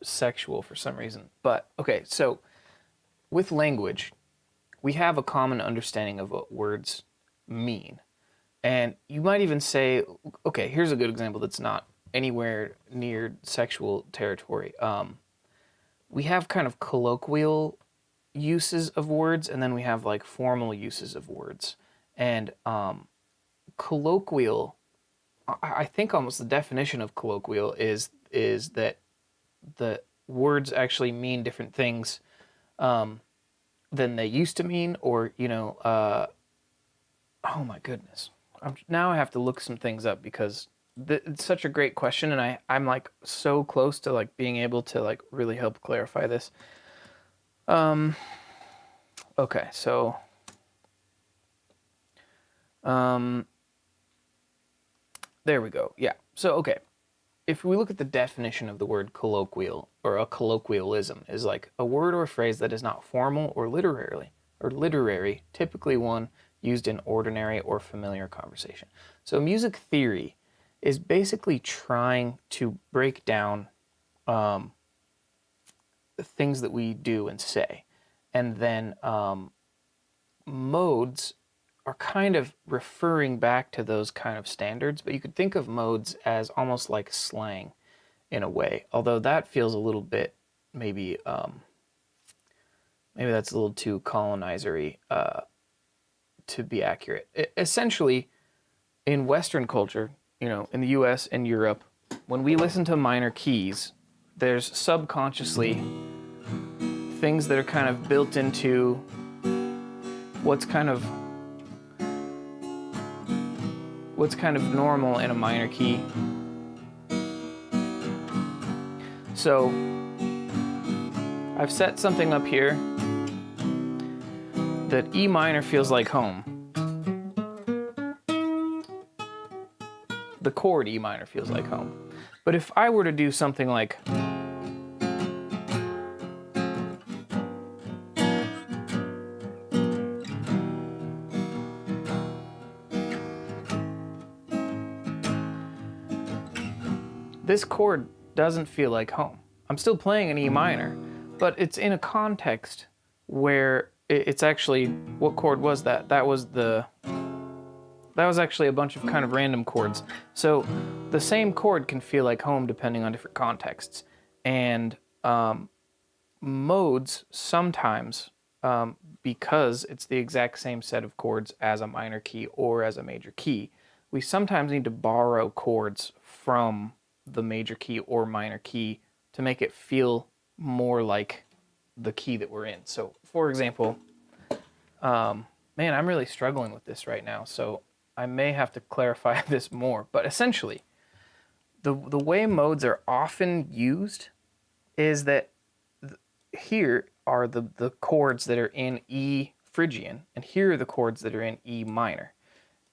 sexual for some reason. But okay, so with language, we have a common understanding of what words mean. And you might even say, okay, here's a good example that's not anywhere near sexual territory. We have kind of colloquial uses of words, and then we have like formal uses of words. And colloquial, I think almost the definition of colloquial is that the words actually mean different things than they used to mean, or oh my goodness, now I have to look some things up because it's such a great question, and I'm like so close to like being able to like really help clarify this. Okay, so there we go. Yeah. So okay, if we look at the definition of the word colloquial, or a colloquialism is like a word or phrase that is not formal or literary, typically one used in ordinary or familiar conversation. So music theory is basically trying to break down the things that we do and say. And then modes are kind of referring back to those kind of standards, but you could think of modes as almost like slang in a way, although that feels a little bit maybe that's a little too colonizery to be accurate. Essentially, in Western culture, in the US and Europe, when we listen to minor keys, there's subconsciously things that are kind of built into what's kind of normal in a minor key. So I've set something up here that E minor feels like home. The chord E minor feels like home. But if I were to do something like this chord doesn't feel like home. I'm still playing an E minor, but it's in a context where it's actually, what chord was that? That was actually a bunch of kind of random chords. So the same chord can feel like home depending on different contexts. And modes sometimes, because it's the exact same set of chords as a minor key or as a major key, we sometimes need to borrow chords from the major key or minor key to make it feel more like the key that we're in. So for example, man, I'm really struggling with this right now, so I may have to clarify this more, but essentially the way modes are often used is that here are the chords that are in E Phrygian, and here are the chords that are in E minor.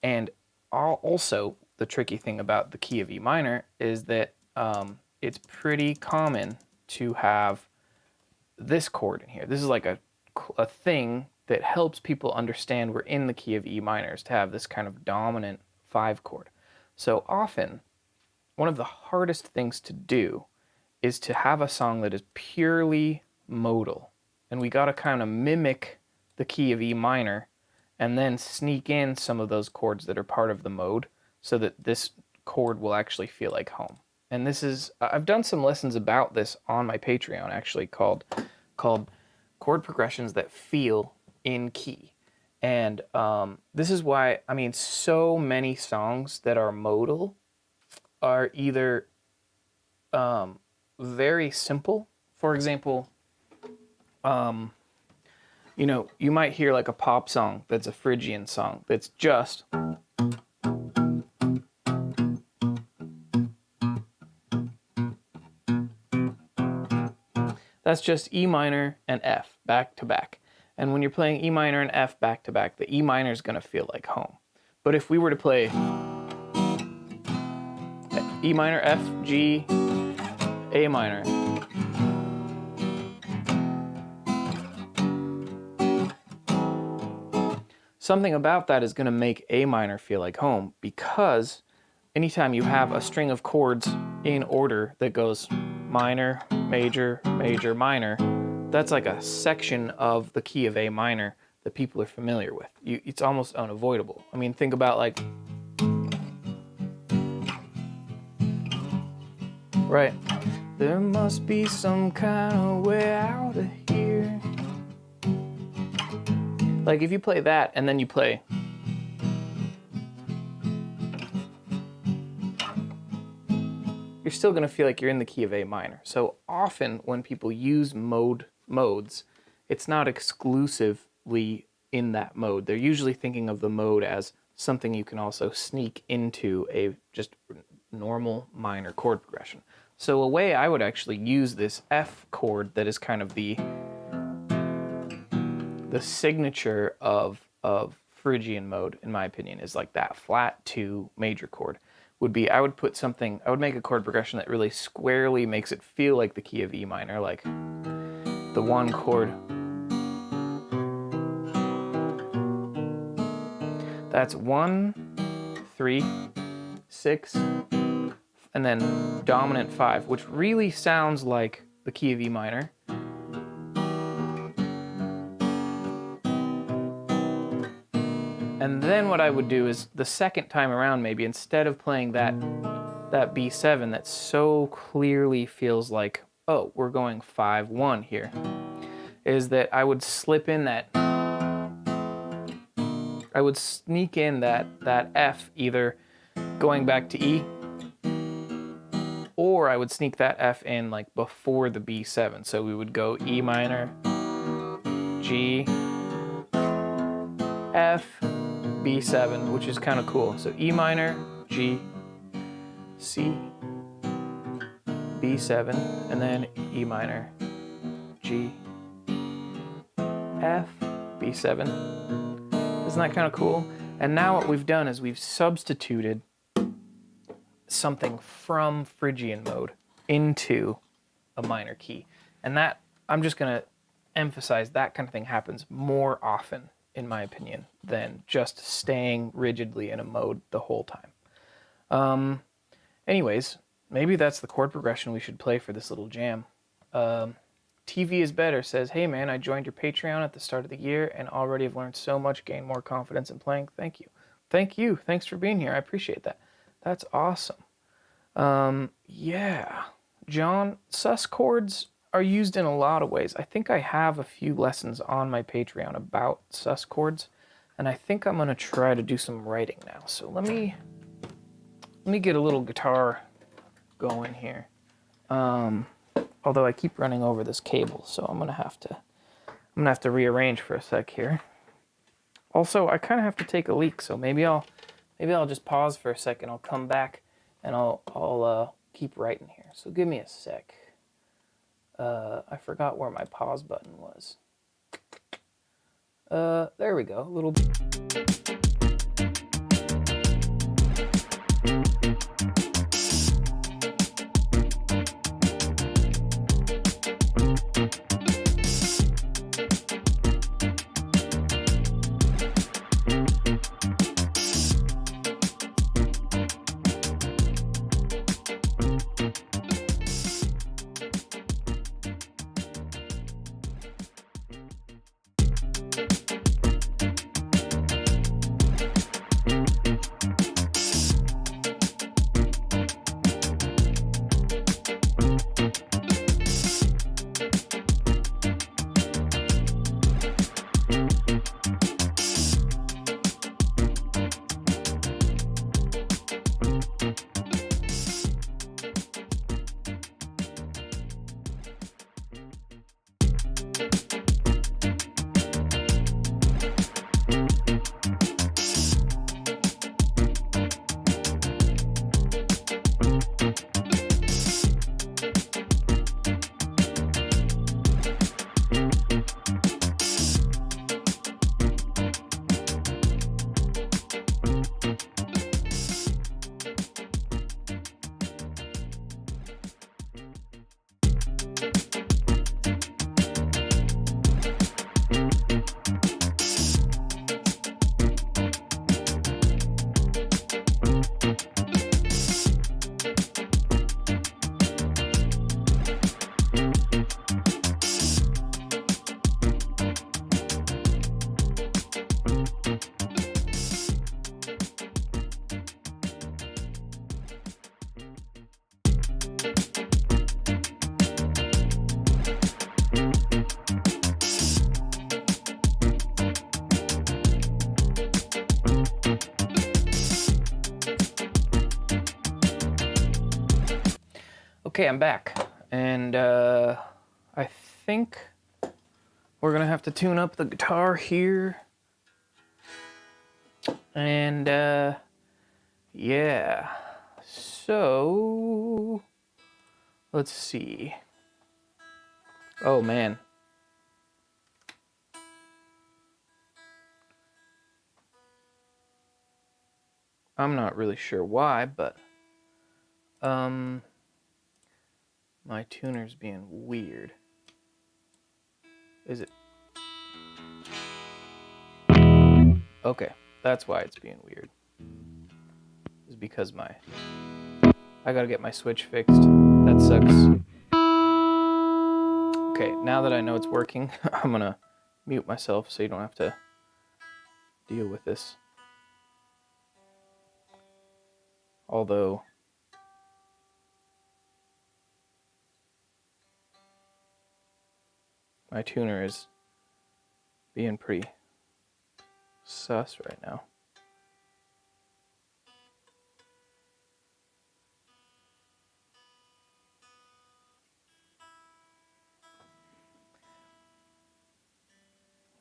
And also, the tricky thing about the key of E minor is that it's pretty common to have this chord in here. This is like a thing that helps people understand we're in the key of E minor, is to have this kind of dominant 5 chord. So often, one of the hardest things to do is to have a song that is purely modal. And we gotta kind of mimic the key of E minor and then sneak in some of those chords that are part of the mode so that this chord will actually feel like home. and this is, I've done some lessons about this on my Patreon actually, called chord progressions that feel in key. And this is why, I mean, so many songs that are modal are either very simple. For example, you know, you might hear like a pop song that's a Phrygian song that's just, that's just E minor and F back to back. And when you're playing E minor and F back to back, the E minor is going to feel like home. But if we were to play E minor, F, G, A minor, something about that is going to make A minor feel like home, because anytime you have a string of chords in order that goes minor, major, major, minor, that's like a section of the key of A minor that people are familiar with. It's almost unavoidable. I mean, think about like, right, there must be some kind of way out of here. Like if you play that and then you play, you're still going to feel like you're in the key of A minor. So often when people use modes, it's not exclusively in that mode. They're usually thinking of the mode as something you can also sneak into a just normal minor chord progression. So a way I would actually use this F chord that is kind of the signature of Phrygian mode, in my opinion, is like that flat 2 major chord, would be I would make a chord progression that really squarely makes it feel like the key of E minor, like the 1 chord. That's 1, 3, 6, and then dominant 5, which really sounds like the key of E minor. And then what I would do is the second time around, maybe instead of playing that B7 that so clearly feels like, oh, we're going 5-1 here, is that I would slip in that, I would sneak in that F, either going back to E, or I would sneak that F in like before the B7. So we would go E minor, G, F, B7, which is kind of cool. So E minor, G, C, B7, and then E minor, G, F, B7. Isn't that kind of cool? And now what we've done is we've substituted something from Phrygian mode into a minor key. And that, I'm just going to emphasize, that kind of thing happens more often, in my opinion, than just staying rigidly in a mode the whole time. Anyways, maybe that's the chord progression we should play for this little jam. TV is Better says, hey man, I joined your Patreon at the start of the year and already have learned so much, gained more confidence in playing. Thank you. Thank you. Thanks for being here. I appreciate that. That's awesome. Yeah. John, sus chords are used in a lot of ways. I think I have a few lessons on my Patreon about sus chords, and I think I'm gonna try to do some writing now. So let me get a little guitar going here. Although I keep running over this cable, so I'm gonna have to rearrange for a sec here. Also, I kind of have to take a leak, so maybe I'll just pause for a second. I'll come back and I'll keep writing here. So give me a sec. I forgot where my pause button was. There we go. A little bit. Okay, I'm back, and I think we're gonna have to tune up the guitar here, and yeah, so let's see. Oh man. I'm not really sure why, but my tuner's being weird. Is it? Okay, that's why it's being weird. It's because I gotta get my switch fixed. That sucks. Okay, now that I know it's working, I'm gonna mute myself so you don't have to deal with this. Although my tuner is being pretty sus right now.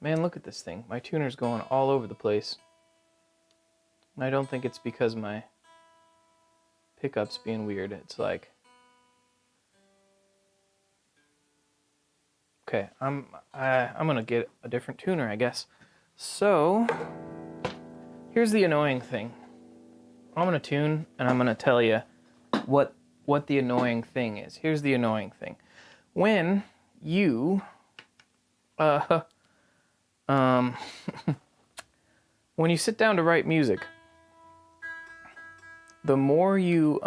Man, look at this thing. My tuner's going all over the place. And I don't think it's because my pickup's being weird. It's like, okay, I'm gonna get a different tuner, I guess. So here's the annoying thing. I'm gonna tune, and I'm gonna tell you what the annoying thing is. Here's the annoying thing. When you when you sit down to write music, the more you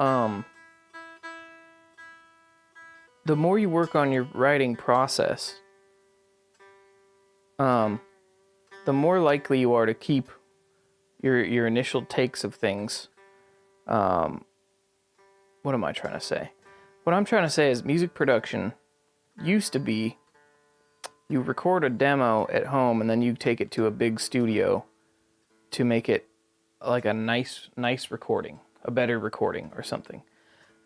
work on your writing process, the more likely you are to keep your initial takes of things. What am I trying to say? What I'm trying to say is music production used to be you record a demo at home and then you take it to a big studio to make it like a nice recording, a better recording or something.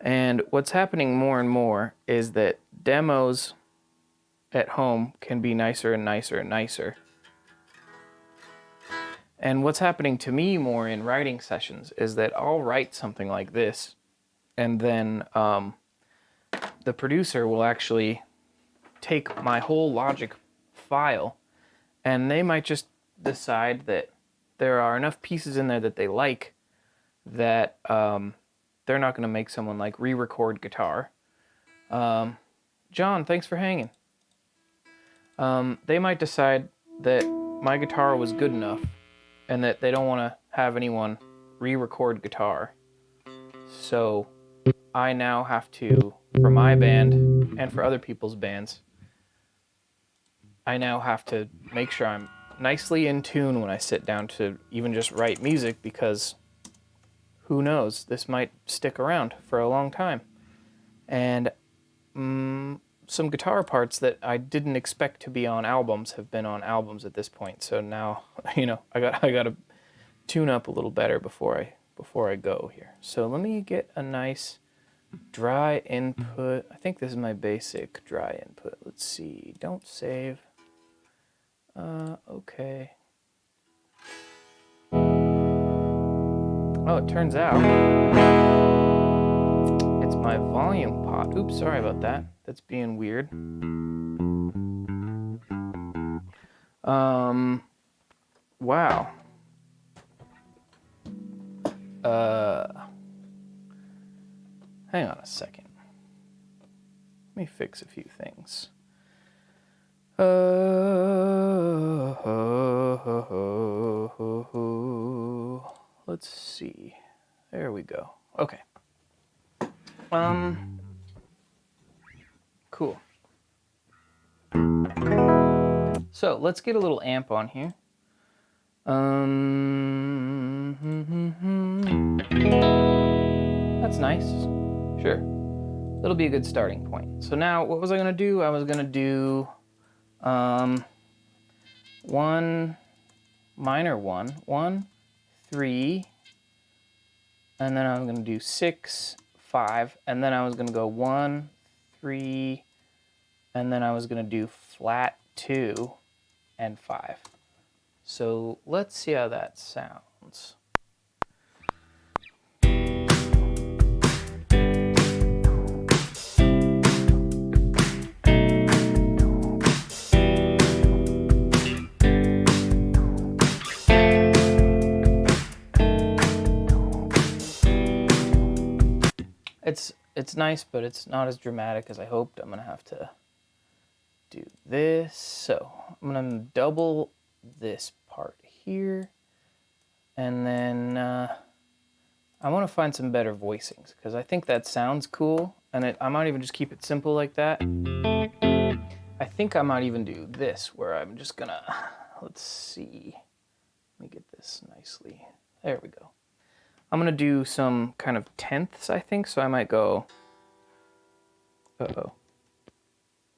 And what's happening more and more is that demos at home can be nicer and nicer and nicer. And what's happening to me more in writing sessions is that I'll write something like this, and then the producer will actually take my whole Logic file, and they might just decide that there are enough pieces in there that they like that they're not going to make someone like re-record guitar. John, thanks for hanging. They might decide that my guitar was good enough and that they don't want to have anyone re-record guitar. So I now have to, for my band and for other people's bands, I now have to make sure I'm nicely in tune when I sit down to even just write music, because who knows, this might stick around for a long time. And some guitar parts that I didn't expect to be on albums have been on albums at this point. So now, you know, I got to tune up a little better before I go here. So let me get a nice dry input. I think this is my basic dry input. Let's see. Don't save. Okay. Oh, it turns out it's my volume pot. Oops, sorry about that. That's being weird. Wow. Hang on a second. Let me fix a few things. Let's see. There we go. Okay. Cool. So let's get a little amp on here. That's nice. Sure. That'll be a good starting point. So now, what was I gonna do? I was gonna do one minor one, 1, 3, and then I'm gonna do 6, 5, and then I was gonna go 1, 3, and then I was gonna do flat 2 and 5. So let's see how that sounds. It's nice, but it's not as dramatic as I hoped. I'm gonna have to do this. So I'm gonna double this part here, and then I want to find some better voicings because I think that sounds cool, and I might even just keep it simple like that. I think I might even do this where I'm just gonna, let's see, let me get this nicely. There we go. I'm gonna do some kind of tenths, I think, so I might go, uh-oh.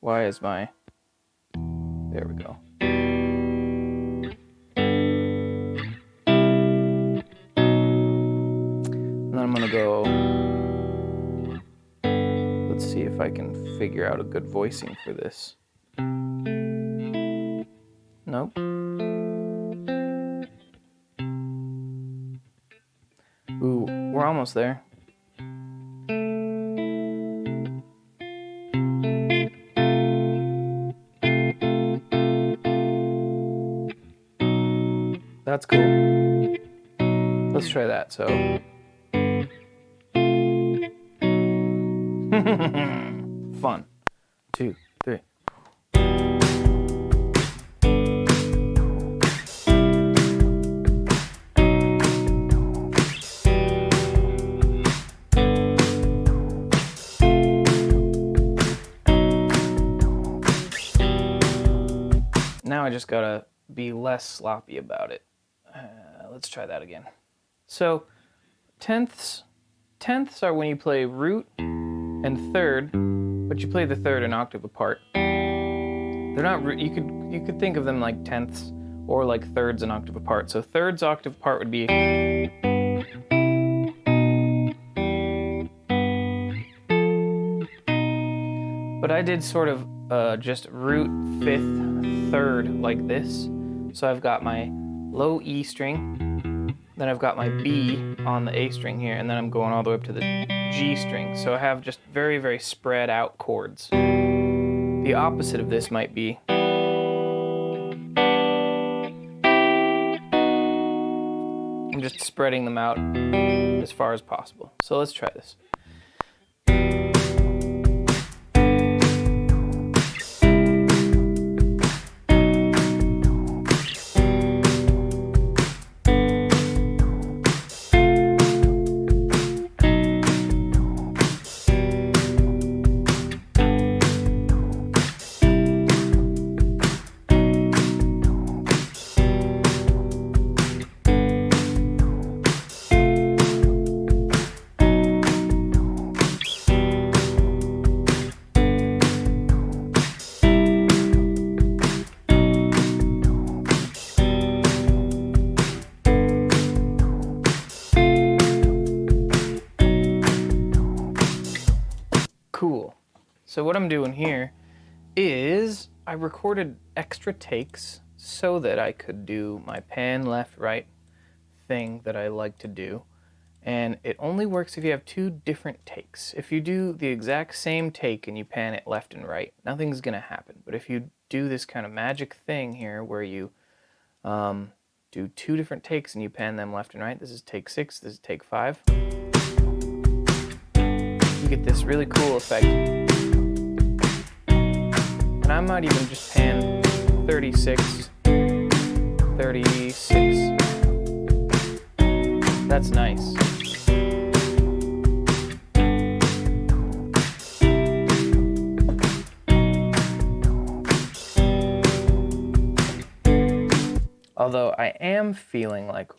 Why is my, there we go. And then I'm gonna go, let's see if I can figure out a good voicing for this. Nope. Ooh, we're almost there. That's cool. Let's try that, so. Fun. 2, 3. Now I just gotta be less sloppy about it. Let's try that again. So tenths are when you play root and third, but you play the third an octave apart. They're not, you could think of them like tenths or like thirds an octave apart. So thirds octave apart would be, but I did sort of just root, fifth, third like this. So I've got my low E string, then I've got my B on the A string here, and then I'm going all the way up to the G string. So I have just very, very spread out chords. The opposite of this might be, I'm just spreading them out as far as possible. So let's try this. Cool. So what I'm doing here is I recorded extra takes so that I could do my pan left right thing that I like to do, and it only works if you have 2 different takes. If you do the exact same take and you pan it left and right, nothing's gonna happen. But if you do this kind of magic thing here where you do 2 different takes and you pan them left and right, this is take 6, this is take 5, you get this really cool effect. And I might even just pan 36, 36. That's nice. Although I am feeling like,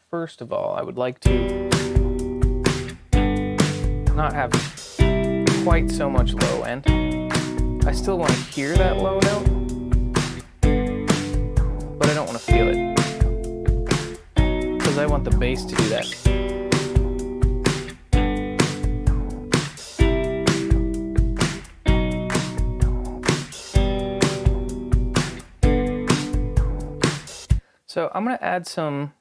first of all, I would like to not have quite so much low end. I still want to hear that low note, but I don't want to feel it, because I want the bass to do that. So I'm gonna add some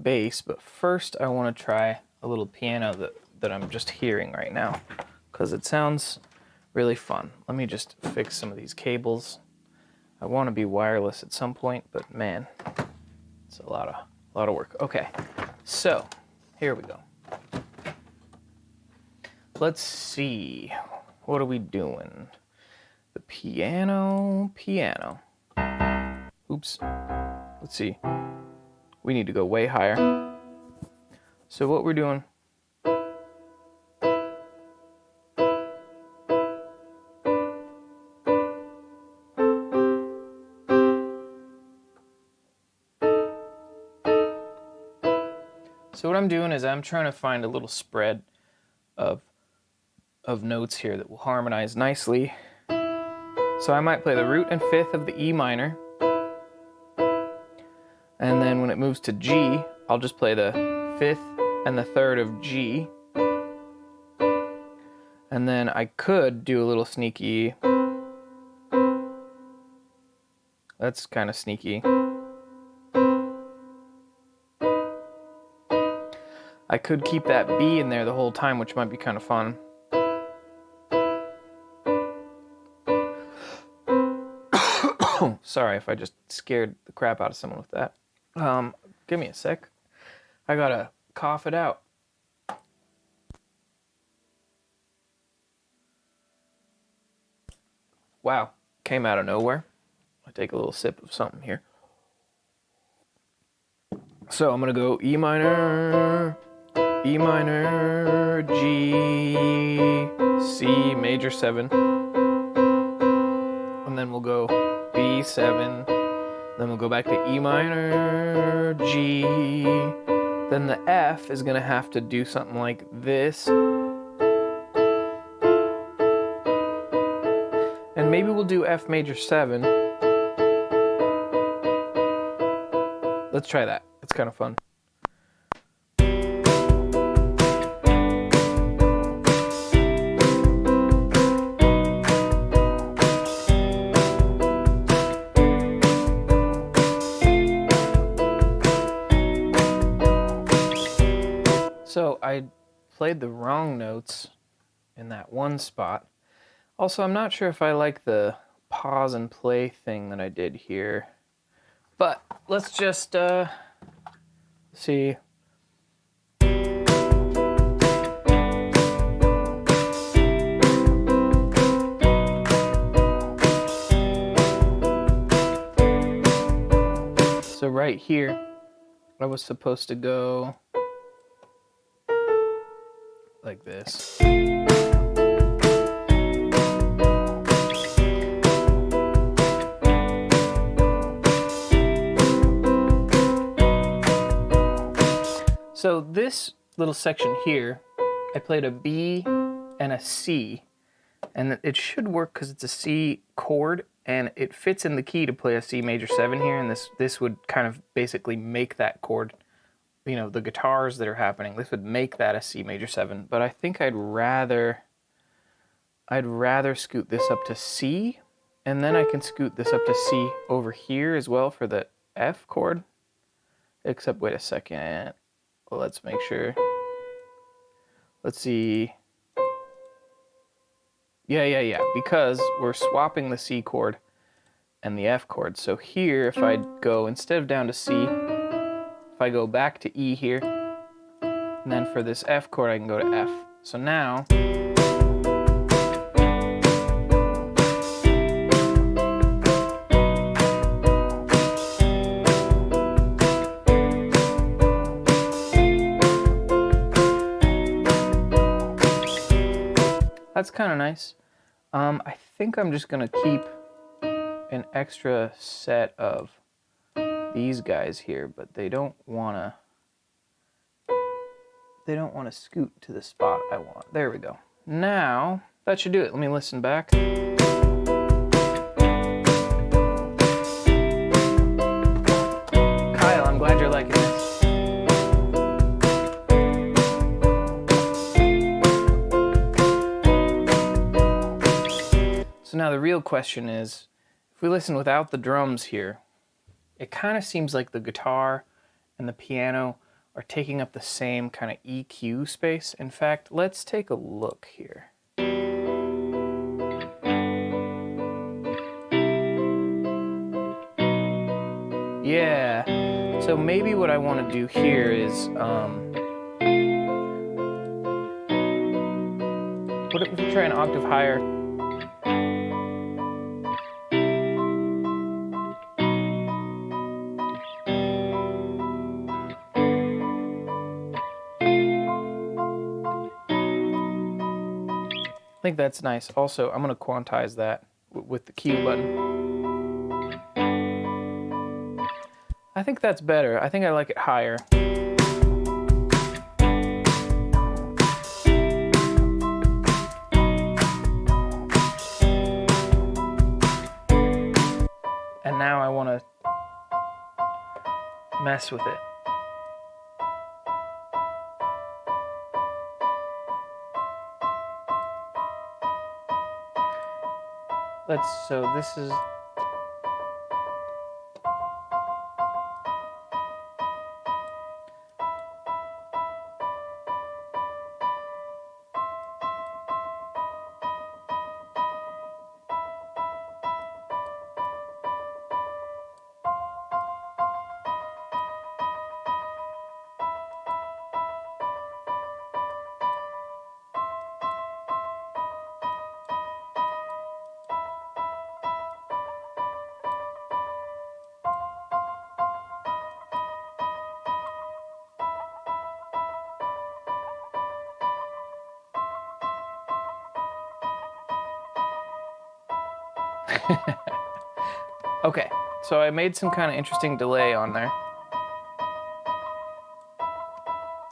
bass, but first I want to try a little piano that I'm just hearing right now, because it sounds really fun. Let me just fix some of these cables. I want to be wireless at some point, but man, it's a lot of work. Okay, so here we go. Let's see, what are we doing? The piano. Oops. Let's see. We need to go way higher. So what we're doing. So what I'm doing is I'm trying to find a little spread of notes here that will harmonize nicely. So I might play the root and fifth of the E minor, and then when it moves to G, I'll just play the fifth and the third of G, and then I could do a little sneaky. That's kind of sneaky. I could keep that B in there the whole time, which might be kind of fun. Sorry if I just scared the crap out of someone with that. Give me a sec. I gotta cough it out. Wow, came out of nowhere. I'll take a little sip of something here. So I'm gonna go E minor, G, C major 7, and then we'll go B7, then we'll go back to E minor, G, then the F is gonna have to do something like this, and maybe we'll do F major 7. Let's try that, it's kind of fun. So I played the wrong notes in that one spot. Also, I'm not sure if I like the pause and play thing that I did here, but let's just see. So right here, I was supposed to go like this. So this little section here, I played a B and a C, and it should work because it's a C chord, and it fits in the key to play a C major 7 here, and this would kind of basically make that chord, you know, the guitars that are happening, this would make that a C major 7, but I think I'd rather scoot this up to C, and then I can scoot this up to C over here as well for the F chord, except wait a second, well, let's make sure, let's see, yeah, because we're swapping the C chord and the F chord, so here if I go, instead of down to C, if I go back to E here, and then for this F chord I can go to F. So now, that's kind of nice. I think I'm just gonna keep an extra set of these guys here, but they don't wanna scoot to the spot I want. There we go. Now that should do it. Let me listen back. Kyle, I'm glad you're liking this. So now the real question is, if we listen without the drums here, it kind of seems like the guitar and the piano are taking up the same kind of EQ space. In fact, let's take a look here. Yeah, so maybe what I want to do here is, what if we try an octave higher? I think that's nice. Also, I'm going to quantize that with the Q button. I think that's better. I think I like it higher. And now I want to mess with it. So this is, okay, so I made some kind of interesting delay on there.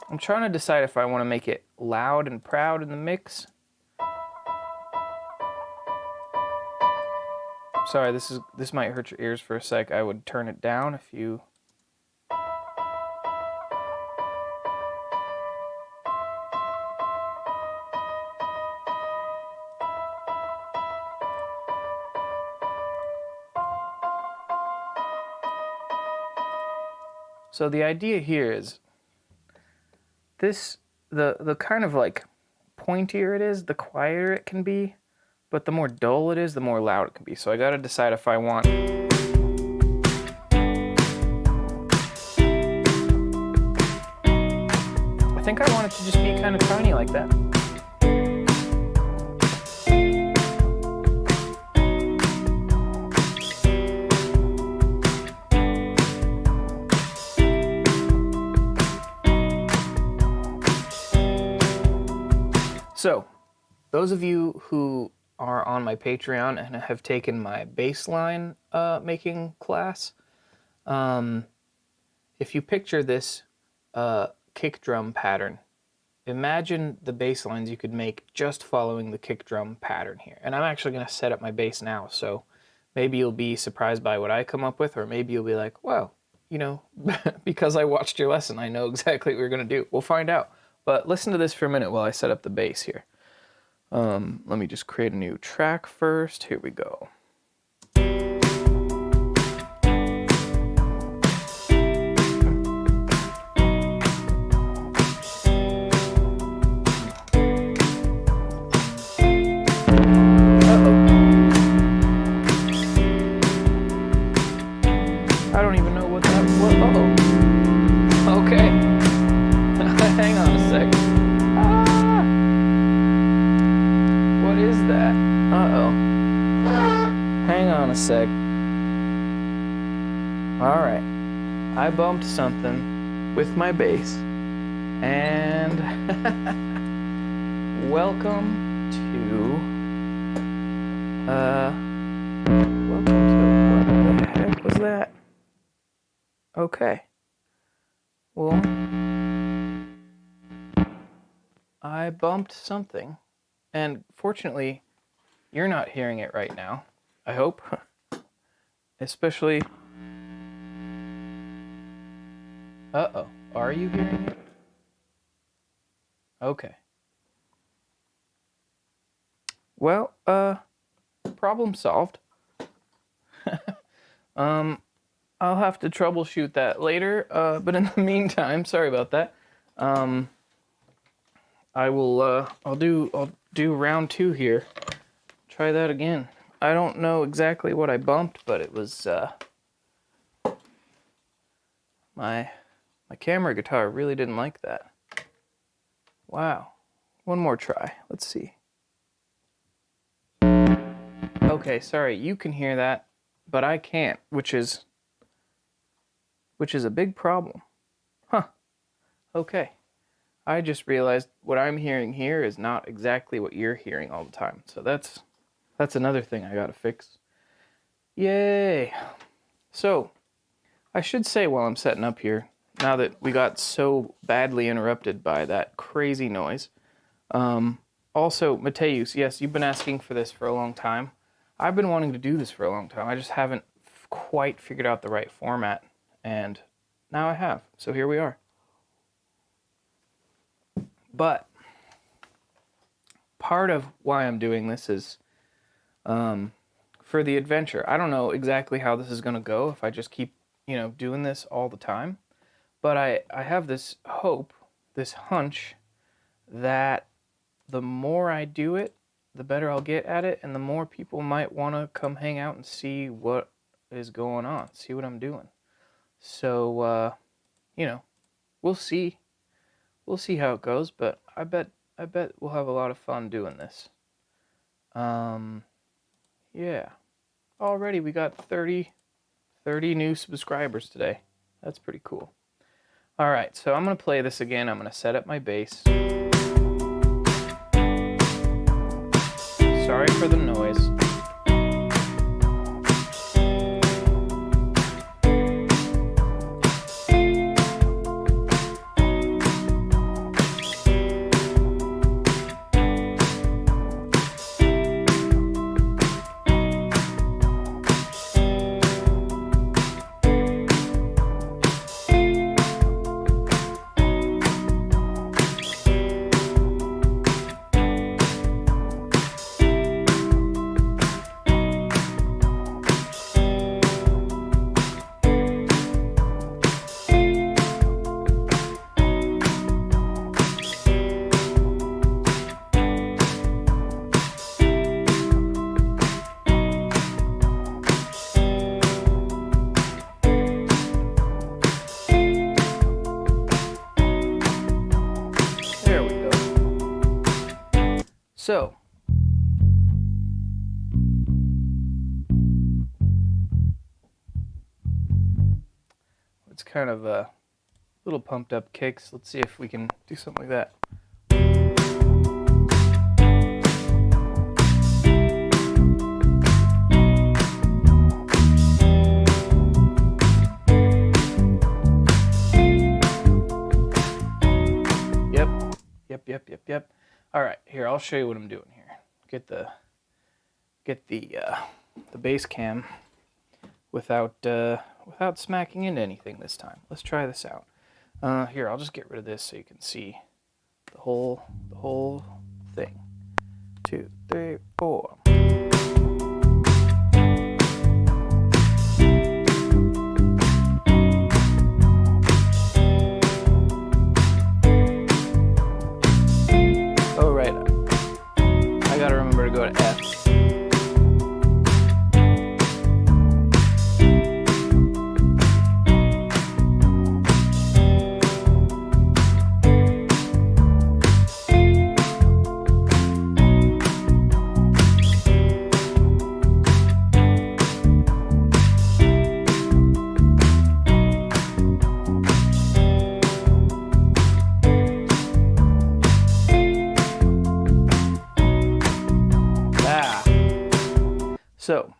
I'm trying to decide if I want to make it loud and proud in the mix. Sorry, this might hurt your ears for a sec. I would turn it down if you... So the idea here is this, the kind of like pointier it is, the quieter it can be, but the more dull it is, the more loud it can be. So I gotta decide if I want... I think I want it to just be kind of tiny like that. So, those of you who are on my Patreon and have taken my bassline making class, if you picture this kick drum pattern, imagine the bass lines you could make just following the kick drum pattern here. And I'm actually going to set up my bass now, so maybe you'll be surprised by what I come up with, or maybe you'll be like, well, you know, because I watched your lesson, I know exactly what we're going to do. We'll find out. But listen to this for a minute while I set up the bass here. Let me just create a new track first. Here we go. I don't even know what that was. Uh-oh. Okay. Hang on a sec. Ah! What is that? Uh-oh. Hang on a sec. Alright. I bumped something with my bass. And welcome to what the heck was that? Okay. Well, I bumped something, and fortunately, you're not hearing it right now, I hope. Especially... Uh-oh. Are you hearing it? Okay. Well, problem solved. I'll have to troubleshoot that later, but in the meantime, sorry about that. I'll do round 2 here. Try that again. I don't know exactly what I bumped, but it was my camera guitar really didn't like that. Wow. One more try. Let's see. Okay, sorry, you can hear that, but I can't, which is a big problem. Huh. Okay. I just realized what I'm hearing here is not exactly what you're hearing all the time. So that's another thing I gotta fix. Yay! So, I should say while I'm setting up here, now that we got so badly interrupted by that crazy noise. Also, Mateus, yes, you've been asking for this for a long time. I've been wanting to do this for a long time. I just haven't quite figured out the right format, and now I have. So here we are. But part of why I'm doing this is for the adventure. I don't know exactly how this is going to go if I just keep, doing this all the time. But I have this hope, this hunch, that the more I do it, the better I'll get at it, and the more people might want to come hang out and see what is going on, see what I'm doing. So, we'll see. We'll see how it goes, but I bet we'll have a lot of fun doing this. Yeah. Already we got 30 new subscribers today. That's pretty cool. All right, so I'm going to play this again. I'm going to set up my bass. Sorry for the noise. So, it's kind of a little pumped up kicks. Let's see if we can do something like that. Yep. All right, here, I'll show you what I'm doing here. Get the bass cam without smacking into anything this time. Let's try this out. Here, I'll just get rid of this so you can see the whole thing. 2, 3, 4. Go to F. So,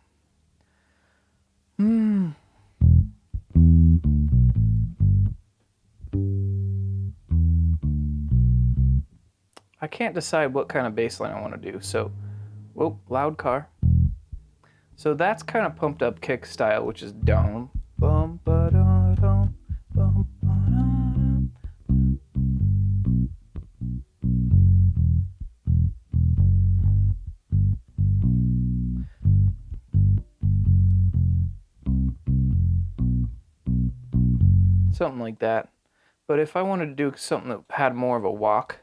I can't decide what kind of bass line I want to do. So, whoa, loud car. So that's kind of pumped up kick style, which is dum bum ba da dum bum ba da. something like that. But if I wanted to do something that had more of a walk,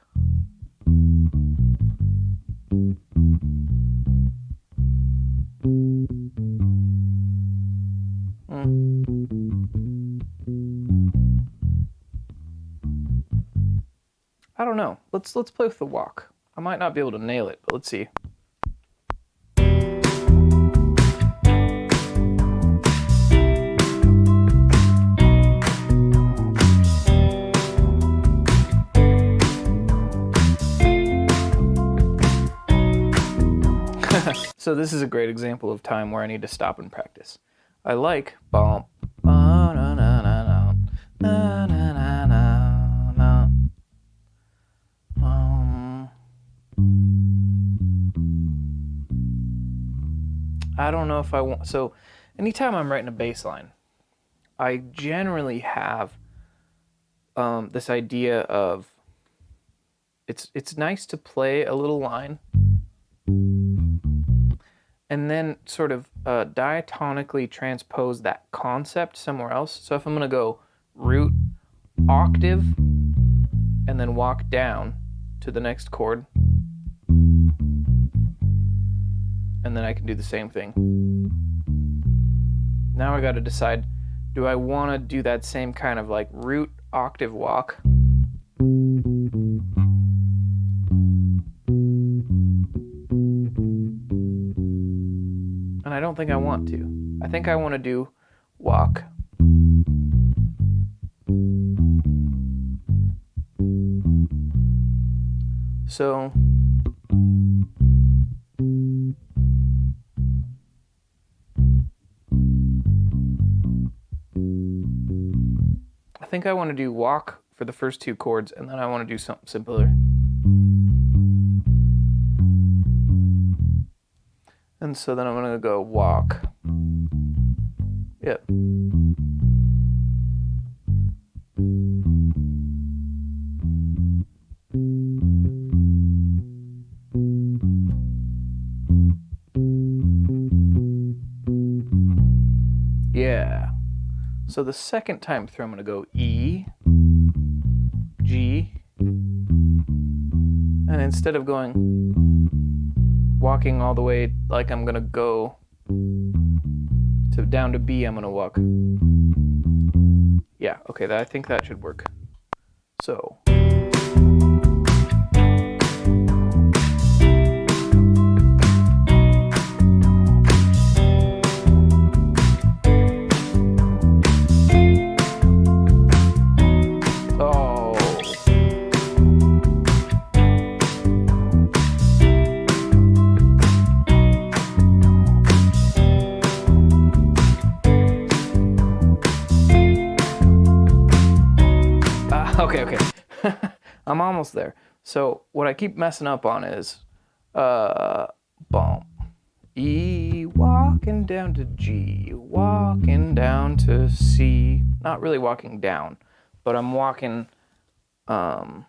I don't know. Let's play with the walk. I might not be able to nail it, but let's see. So this is a great example of time where I need to stop and practice. I like bump. I don't know if I want, so anytime I'm writing a bass line, I generally have this idea of it's nice to play a little line and then sort of diatonically transpose that concept somewhere else. So if I'm gonna go root, octave, and then walk down to the next chord, and then I can do the same thing. Now I gotta decide, do I wanna do that same kind of like root, octave walk? And I don't think I want to. I think I want to do walk. So I think I want to do walk for the first two chords, and then I want to do something simpler. And so then I'm going to go walk. Yep. Yeah. So the second time through, I'm going to go E, G, and instead of going walking all the way like I'm gonna go to down to B, I'm gonna walk. Yeah, okay, I think that should work. So. Okay. I'm almost there. So what I keep messing up on is bump. E, walking down to G, walking down to C. Not really walking down, but I'm walking I'm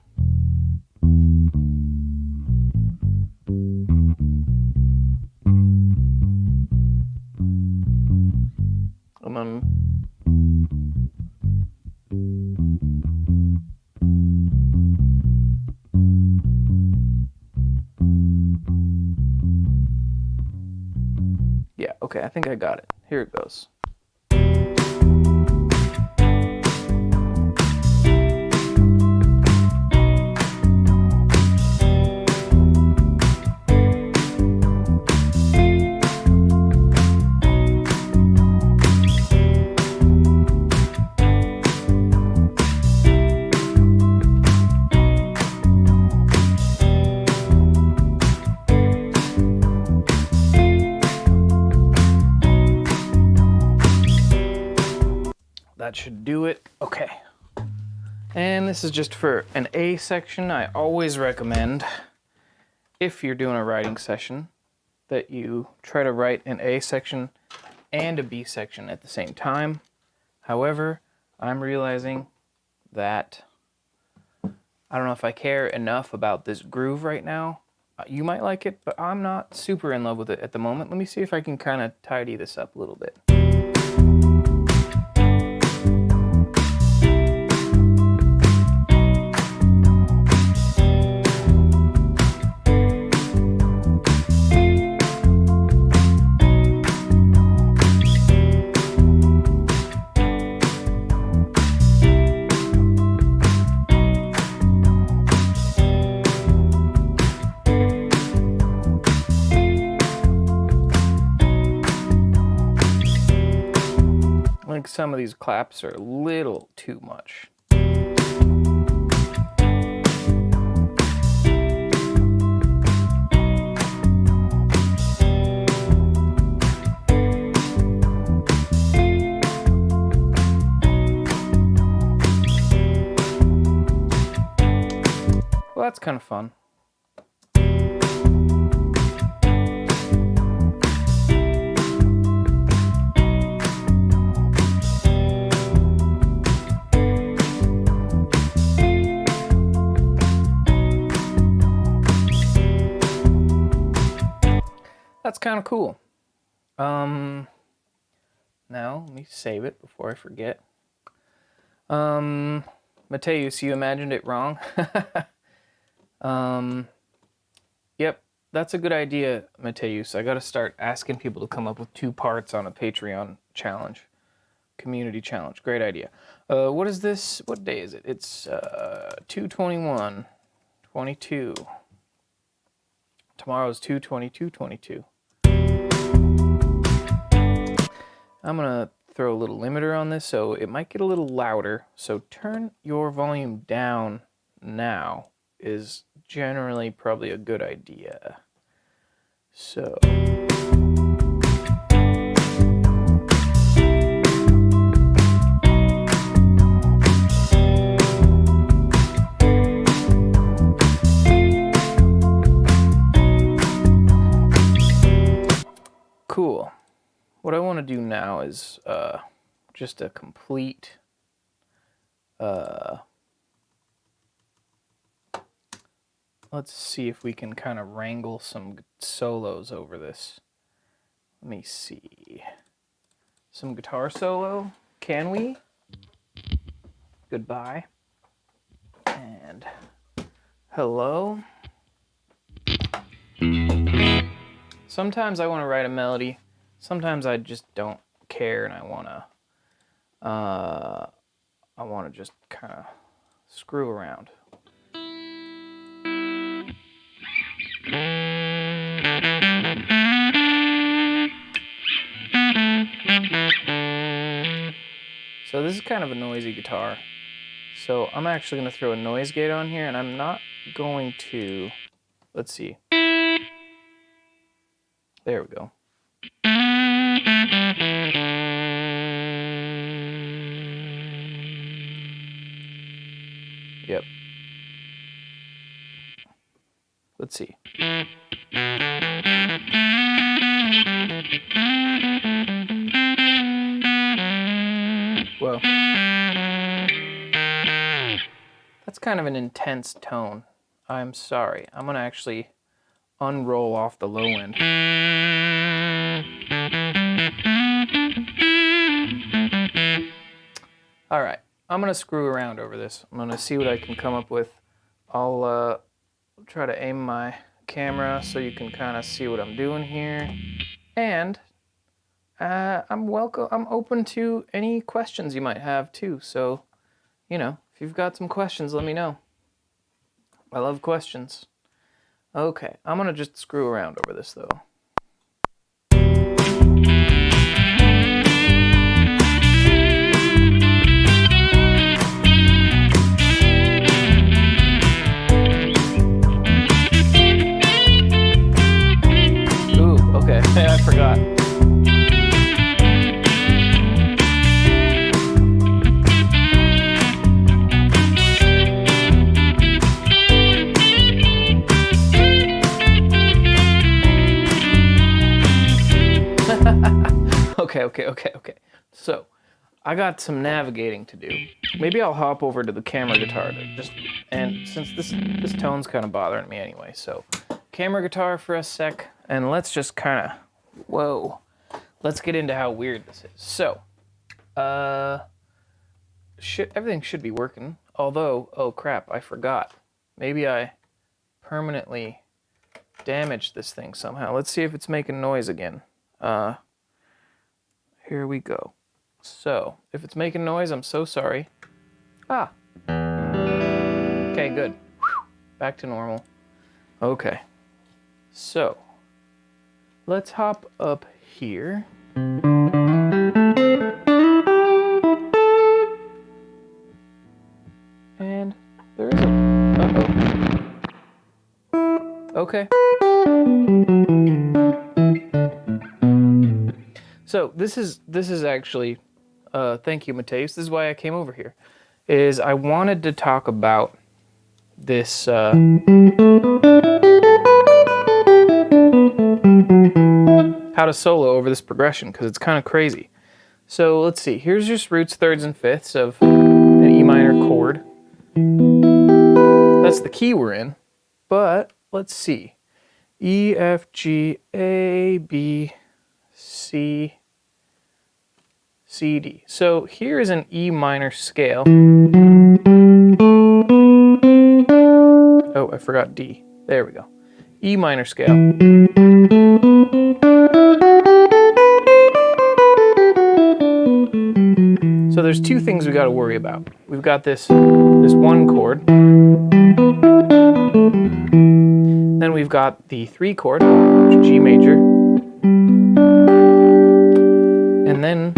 yeah, okay, I think I got it. Here it goes. That should do it. Okay. And this is just for an A section. I always recommend, if you're doing a writing session, that you try to write an A section and a B section at the same time. However, I'm realizing that I don't know if I care enough about this groove right now. You might like it, but I'm not super in love with it at the moment. Let me see if I can kind of tidy this up a little bit. some of these claps are a little too much. Well, that's kind of fun. That's kind of cool. Now let me save it before I forget. Mateus, you imagined it wrong. Yep, that's a good idea, Mateus. I gotta start asking people to come up with 2 parts on a Patreon challenge. Community challenge. Great idea. What is this? What day is it? It's 2/21/22. Tomorrow's 2/22/22. I'm gonna throw a little limiter on this, so it might get a little louder. So turn your volume down now is generally probably a good idea. So cool. What I want to do now is just a complete let's see if we can kind of wrangle some solos over this. Let me see. Some guitar solo. Can we? Goodbye. And hello. Sometimes I want to write a melody. Sometimes I just don't care and I want to just kind of screw around. So this is kind of a noisy guitar. So I'm actually going to throw a noise gate on here, and I'm not going to, let's see. There we go. Yep. Let's see. Whoa. That's kind of an intense tone. I'm sorry. I'm gonna actually unroll off the low end. All right, I'm gonna screw around over this. I'm gonna see what I can come up with. I'll try to aim my camera so you can kind of see what I'm doing here. And I'm open to any questions you might have too. So, you know, if you've got some questions, let me know. I love questions. Okay, I'm gonna just screw around over this though. Ooh, okay, I forgot. Okay. So, I got some navigating to do. Maybe I'll hop over to the camera guitar and since this tone's kind of bothering me anyway, so camera guitar for a sec, and let's just kind of, let's get into how weird this is. So, everything should be working, although, oh crap, I forgot. Maybe I permanently damaged this thing somehow. Let's see if it's making noise again. Here we go. So, if it's making noise, I'm so sorry. Ah. Okay, good. Back to normal. Okay. So, let's hop up here. Okay. So this is actually, thank you, Mateus. This is why I came over here. Is I wanted to talk about this how to solo over this progression, because it's kind of crazy. So let's see. Here's just roots, thirds, and fifths of an E minor chord. That's the key we're in. But let's see. E, F, G, A, B, C, C, D. So here is an E minor scale. Oh, I forgot D. There we go. E minor scale. So there's two things we got to worry about. We've got this one chord. Then we've got the 3 chord, which is G major. And then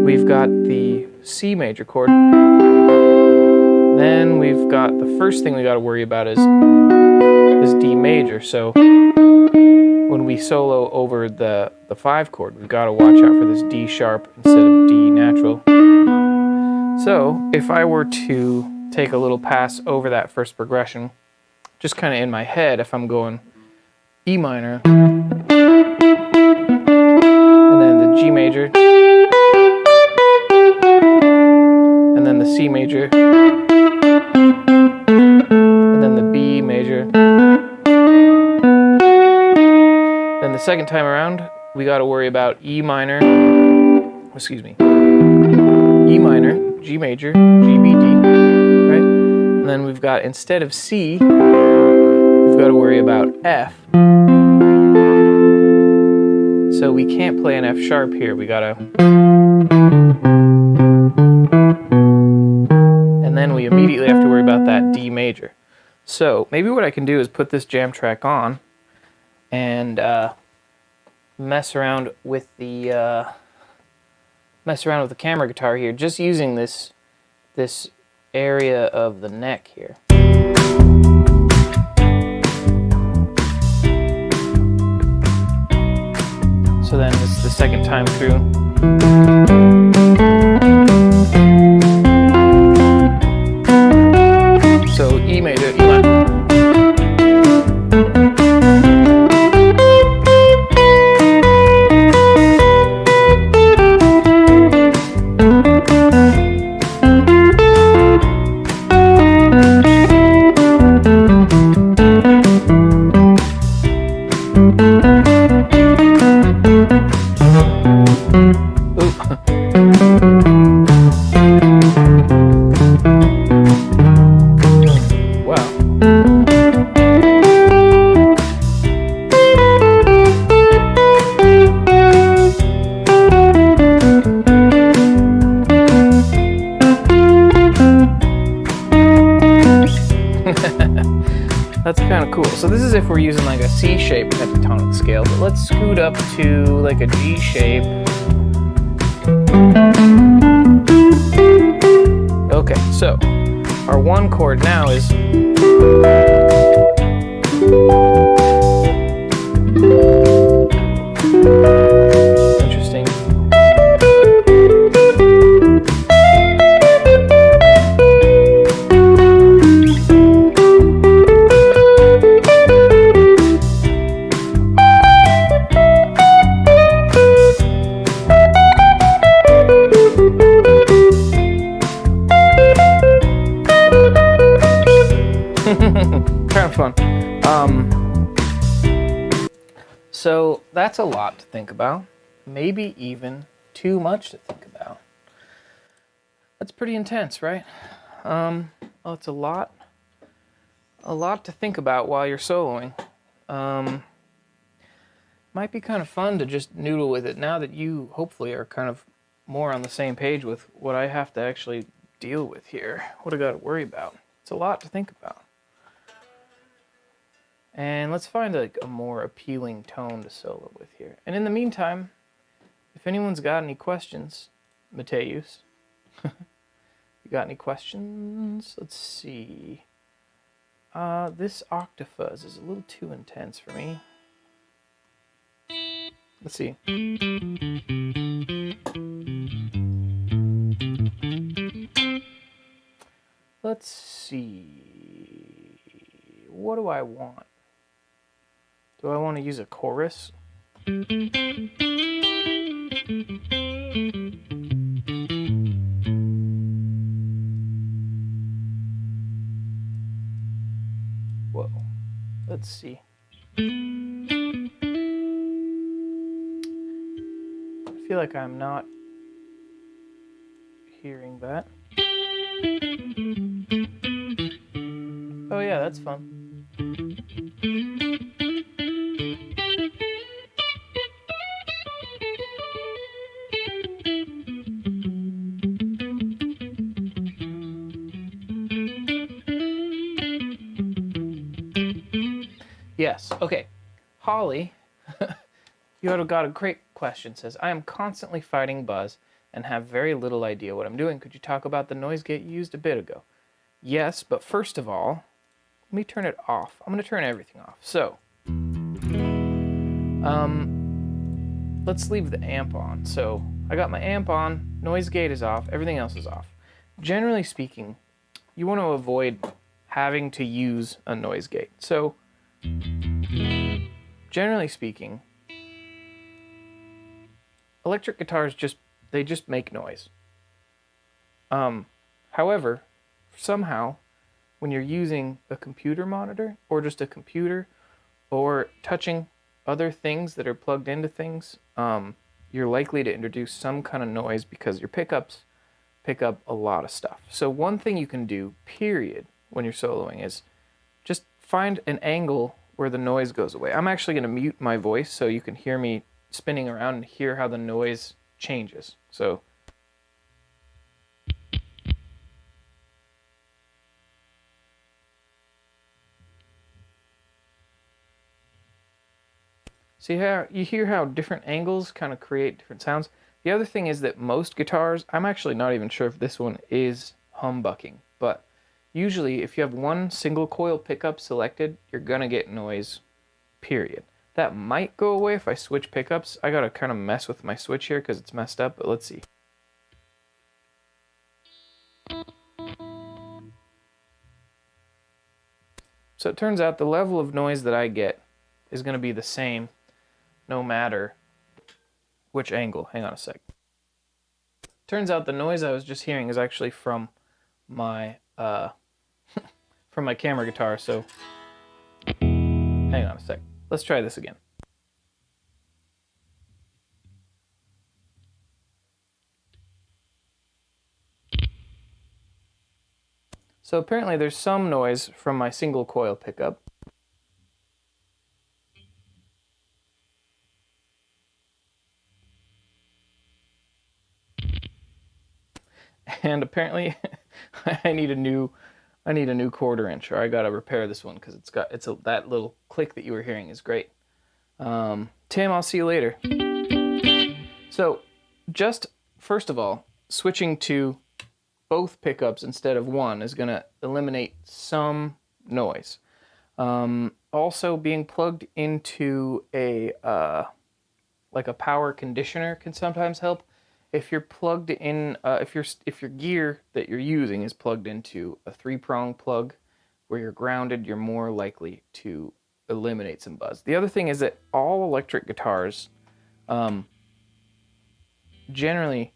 we've got the C major chord. Then we've got the first thing we got to worry about is this D major. So when we solo over the 5 chord, we've got to watch out for this D sharp instead of D natural. So if I were to take a little pass over that first progression, just kind of in my head, if I'm going E minor, and then the G major, and then the C major, and then the B major. Then the second time around, we got to worry about E minor, excuse me, E minor, G major, G, B, D, right? And then we've got, instead of C, we've got to worry about F. So we can't play an F sharp here. We gotta, and then we immediately have to worry about that D major. So maybe what I can do is put this jam track on and mess around with the camera guitar here, just using this area of the neck here. So then this is the second time through. So E major, E minor. That's kind of cool. So this is if we're using like a C-shaped pentatonic scale, but let's scoot up to like a G shape. Okay, so our 1 chord now is interesting. Kind of fun. So that's a lot to think about. Maybe even too much to think about. That's pretty intense, right? Well, it's a lot to think about while you're soloing. Might be kind of fun to just noodle with it now that you hopefully are kind of more on the same page with what I have to actually deal with here. What I got to worry about. It's a lot to think about. And let's find like a more appealing tone to solo with here. And in the meantime, if anyone's got any questions, Mateus, you got any questions? Let's see. This octafuzz is a little too intense for me. Let's see. Let's see. What do I want? Do I want to use a chorus? Whoa. Let's see. I feel like I'm not hearing that. Oh yeah, that's fun. Yes, okay. Holly, you have got a great question. Says, I am constantly fighting buzz and have very little idea what I'm doing. Could you talk about the noise gate you used a bit ago? Yes, but first of all, let me turn it off. I'm going to turn everything off. So, let's leave the amp on. So, I got my amp on, noise gate is off, everything else is off. Generally speaking, you want to avoid having to use a noise gate. So, generally speaking, electric guitars just make noise. However, somehow, when you're using a computer monitor or just a computer or touching other things that are plugged into things, you're likely to introduce some kind of noise because your pickups pick up a lot of stuff. So one thing you can do, period, when you're soloing is just find an angle where the noise goes away. I'm actually going to mute my voice so you can hear me spinning around and hear how the noise changes. So see how you hear how different angles kind of create different sounds? The other thing is that most guitars, I'm actually not even sure if this one is humbucking, but usually if you have one single coil pickup selected, you're gonna get noise, period. That might go away if I switch pickups. I gotta kind of mess with my switch here because it's messed up, but let's see. So it turns out the level of noise that I get is gonna be the same no matter which angle. Hang on a sec. Turns out the noise I was just hearing is actually from my from my camera guitar, so hang on a sec. Let's try this again. So apparently there's some noise from my single coil pickup. And apparently I need a new quarter inch, or I gotta repair this one because that little click that you were hearing is great. Tim, I'll see you later. So just first of all, switching to both pickups instead of one is gonna eliminate some noise. Also, being plugged into a like a power conditioner can sometimes help. If you're plugged in, if your gear that you're using is plugged into a 3-prong plug where you're grounded, you're more likely to eliminate some buzz. The other thing is that all electric guitars, generally,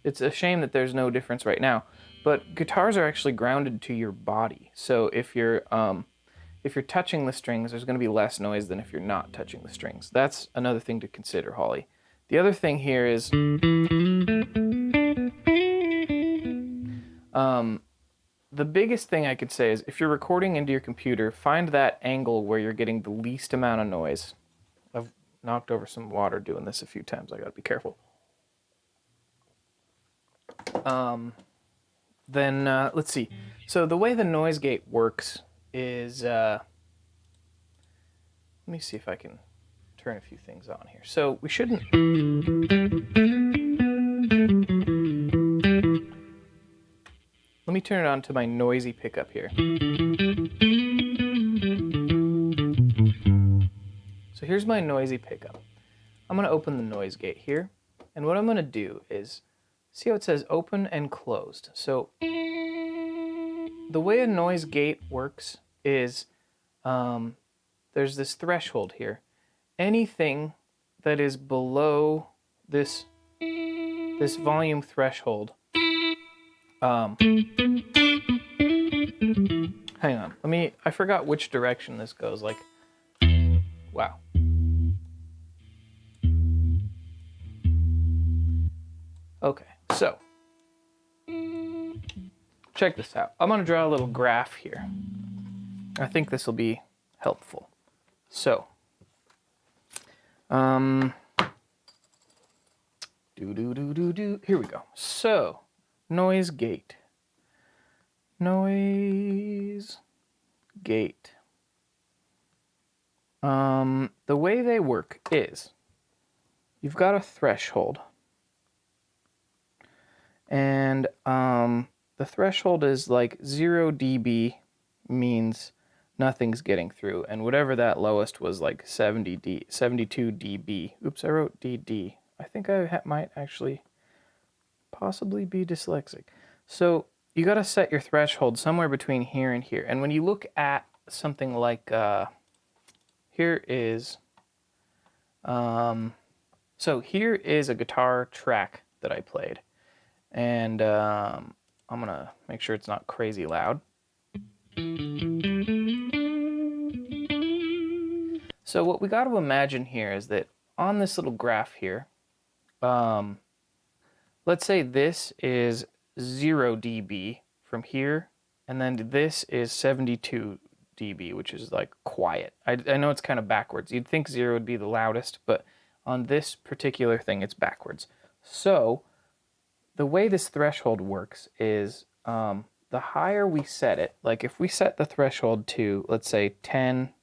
it's a shame that there's no difference right now, but guitars are actually grounded to your body. So if you're touching the strings, there's going to be less noise than if you're not touching the strings. That's another thing to consider, Holly. The other thing here is the biggest thing I could say is if you're recording into your computer, find that angle where you're getting the least amount of noise. I've knocked over some water doing this a few times. I gotta be careful. Let's see. So the way the noise gate works is, let me see if I can turn a few things on here. So we shouldn't. let me turn it on to my noisy pickup here. So here's my noisy pickup. I'm going to open the noise gate here, and what I'm going to do is, see how it says open and closed. So the way a noise gate works is there's this threshold here. Anything that is below this volume threshold, hang on, I forgot which direction this goes, like, wow. Okay, so, check this out. I'm gonna draw a little graph here. I think this will be helpful. So, here we go. So, noise gate. Noise gate. The way they work is, you've got a threshold. And the threshold is like 0 dB means nothing's getting through, and whatever that lowest was, like 72 dB. Oops, I wrote DD. I think I might actually possibly be dyslexic. So you got to set your threshold somewhere between here and here. And when you look at something like here is so here is a guitar track that I played, and I'm gonna make sure it's not crazy loud. So what we got to imagine here is that on this little graph here, let's say this is 0 dB from here, and then this is 72 dB, which is like quiet. I know it's kind of backwards. You'd think 0 would be the loudest, but on this particular thing, it's backwards. So the way this threshold works is the higher we set it, like if we set the threshold to, let's say, 10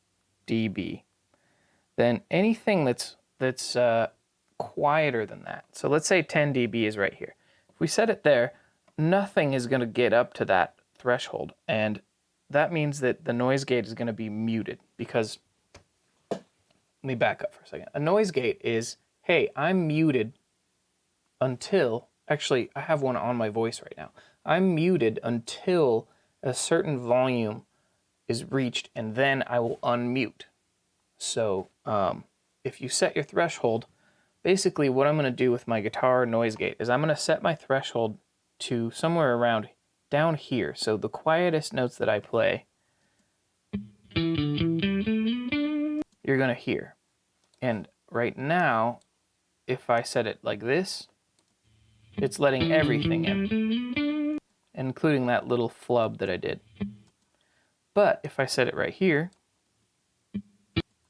dB, then anything that's quieter than that, so let's say 10 dB is right here. If we set it there, nothing is going to get up to that threshold, and that means that the noise gate is going to be muted, because, let me back up for a second. A noise gate is, hey, I'm muted until, actually, I have one on my voice right now. I'm muted until a certain volume is reached, and then I will unmute. So if you set your threshold, basically what I'm going to do with my guitar noise gate is I'm going to set my threshold to somewhere around down here. So the quietest notes that I play, you're going to hear. And right now, if I set it like this, it's letting everything in, including that little flub that I did. But if I set it right here,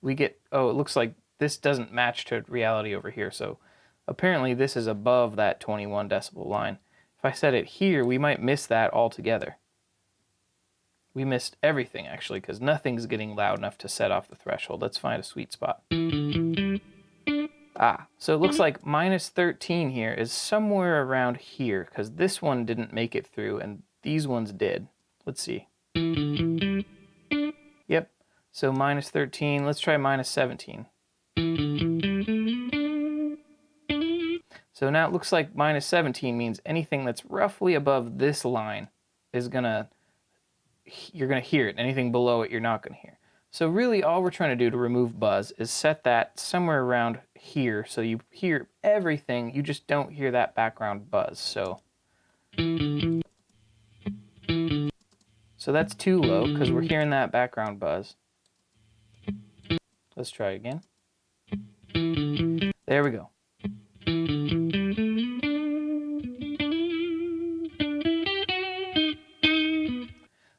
we get, oh, it looks like this doesn't match to reality over here. So apparently this is above that 21 decibel line. If I set it here, we might miss that altogether. We missed everything, actually, because nothing's getting loud enough to set off the threshold. Let's find a sweet spot. Ah, so it looks like -13 here is somewhere around here, because this one didn't make it through, and these ones did. Let's see. Yep, so -13. Let's try -17. So now it looks like -17 means anything that's roughly above this line is you're gonna hear it. Anything below it, you're not gonna hear. So really all we're trying to do to remove buzz is set that somewhere around here, so you hear everything, you just don't hear that background buzz. So that's too low because we're hearing that background buzz. Let's try again. There we go.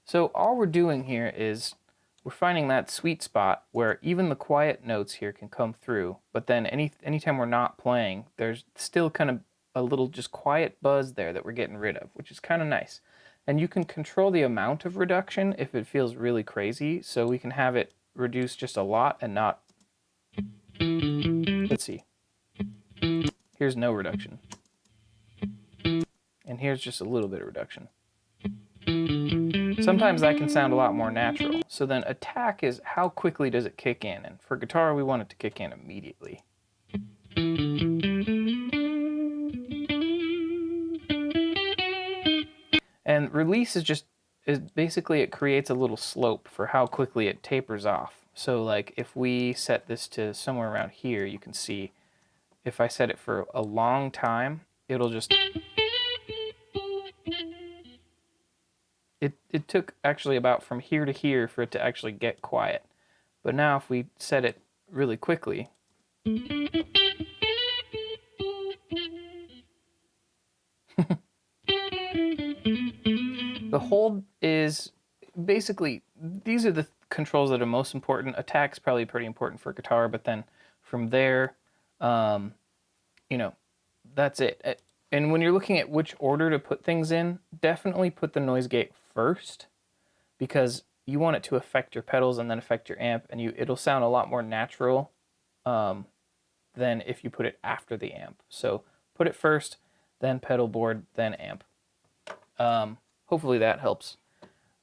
So all we're doing here is we're finding that sweet spot where even the quiet notes here can come through, but then anytime we're not playing, there's still kind of a little just quiet buzz there that we're getting rid of, which is kind of nice. And you can control the amount of reduction if it feels really crazy, so we can have it reduce just a lot and not... Let's see. Here's no reduction. And here's just a little bit of reduction. sometimes that can sound a lot more natural. So then attack is how quickly does it kick in, and for guitar we want it to kick in immediately. And release is basically it creates a little slope for how quickly it tapers off. So like if we set this to somewhere around here, you can see if I set it for a long time, it'll just... It took actually about from here to here for it to actually get quiet. But now if we set it really quickly, the hold is basically, these are the controls that are most important. Attack's probably pretty important for guitar, but then from there, you know, that's it. And when you're looking at which order to put things in, definitely put the noise gate first, because you want it to affect your pedals and then affect your amp, and it'll sound a lot more natural than if you put it after the amp. So put it first, then pedal board, then amp. Hopefully that helps.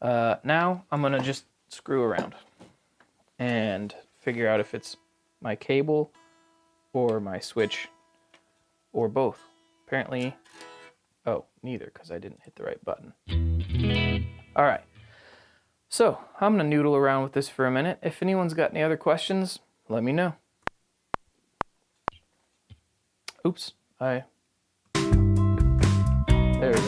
Now I'm gonna just screw around and figure out if it's my cable or my switch or both. Apparently, oh, neither, because I didn't hit the right button. All right, so I'm gonna noodle around with this for a minute. If anyone's got any other questions, let me know. Oops, there we go.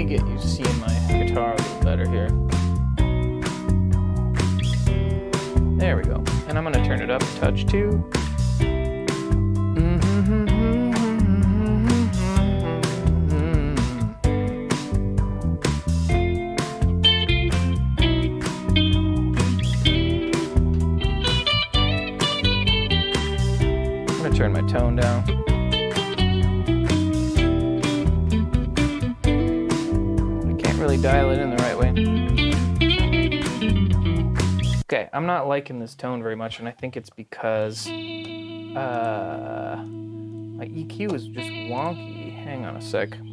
Get you seeing my guitar a little better here. There we go. And I'm gonna turn it up a touch too. I'm gonna turn my tone down. Really dial it in the right way. Okay, I'm not liking this tone very much, and I think it's because my EQ is just wonky. Hang on a sec. I'm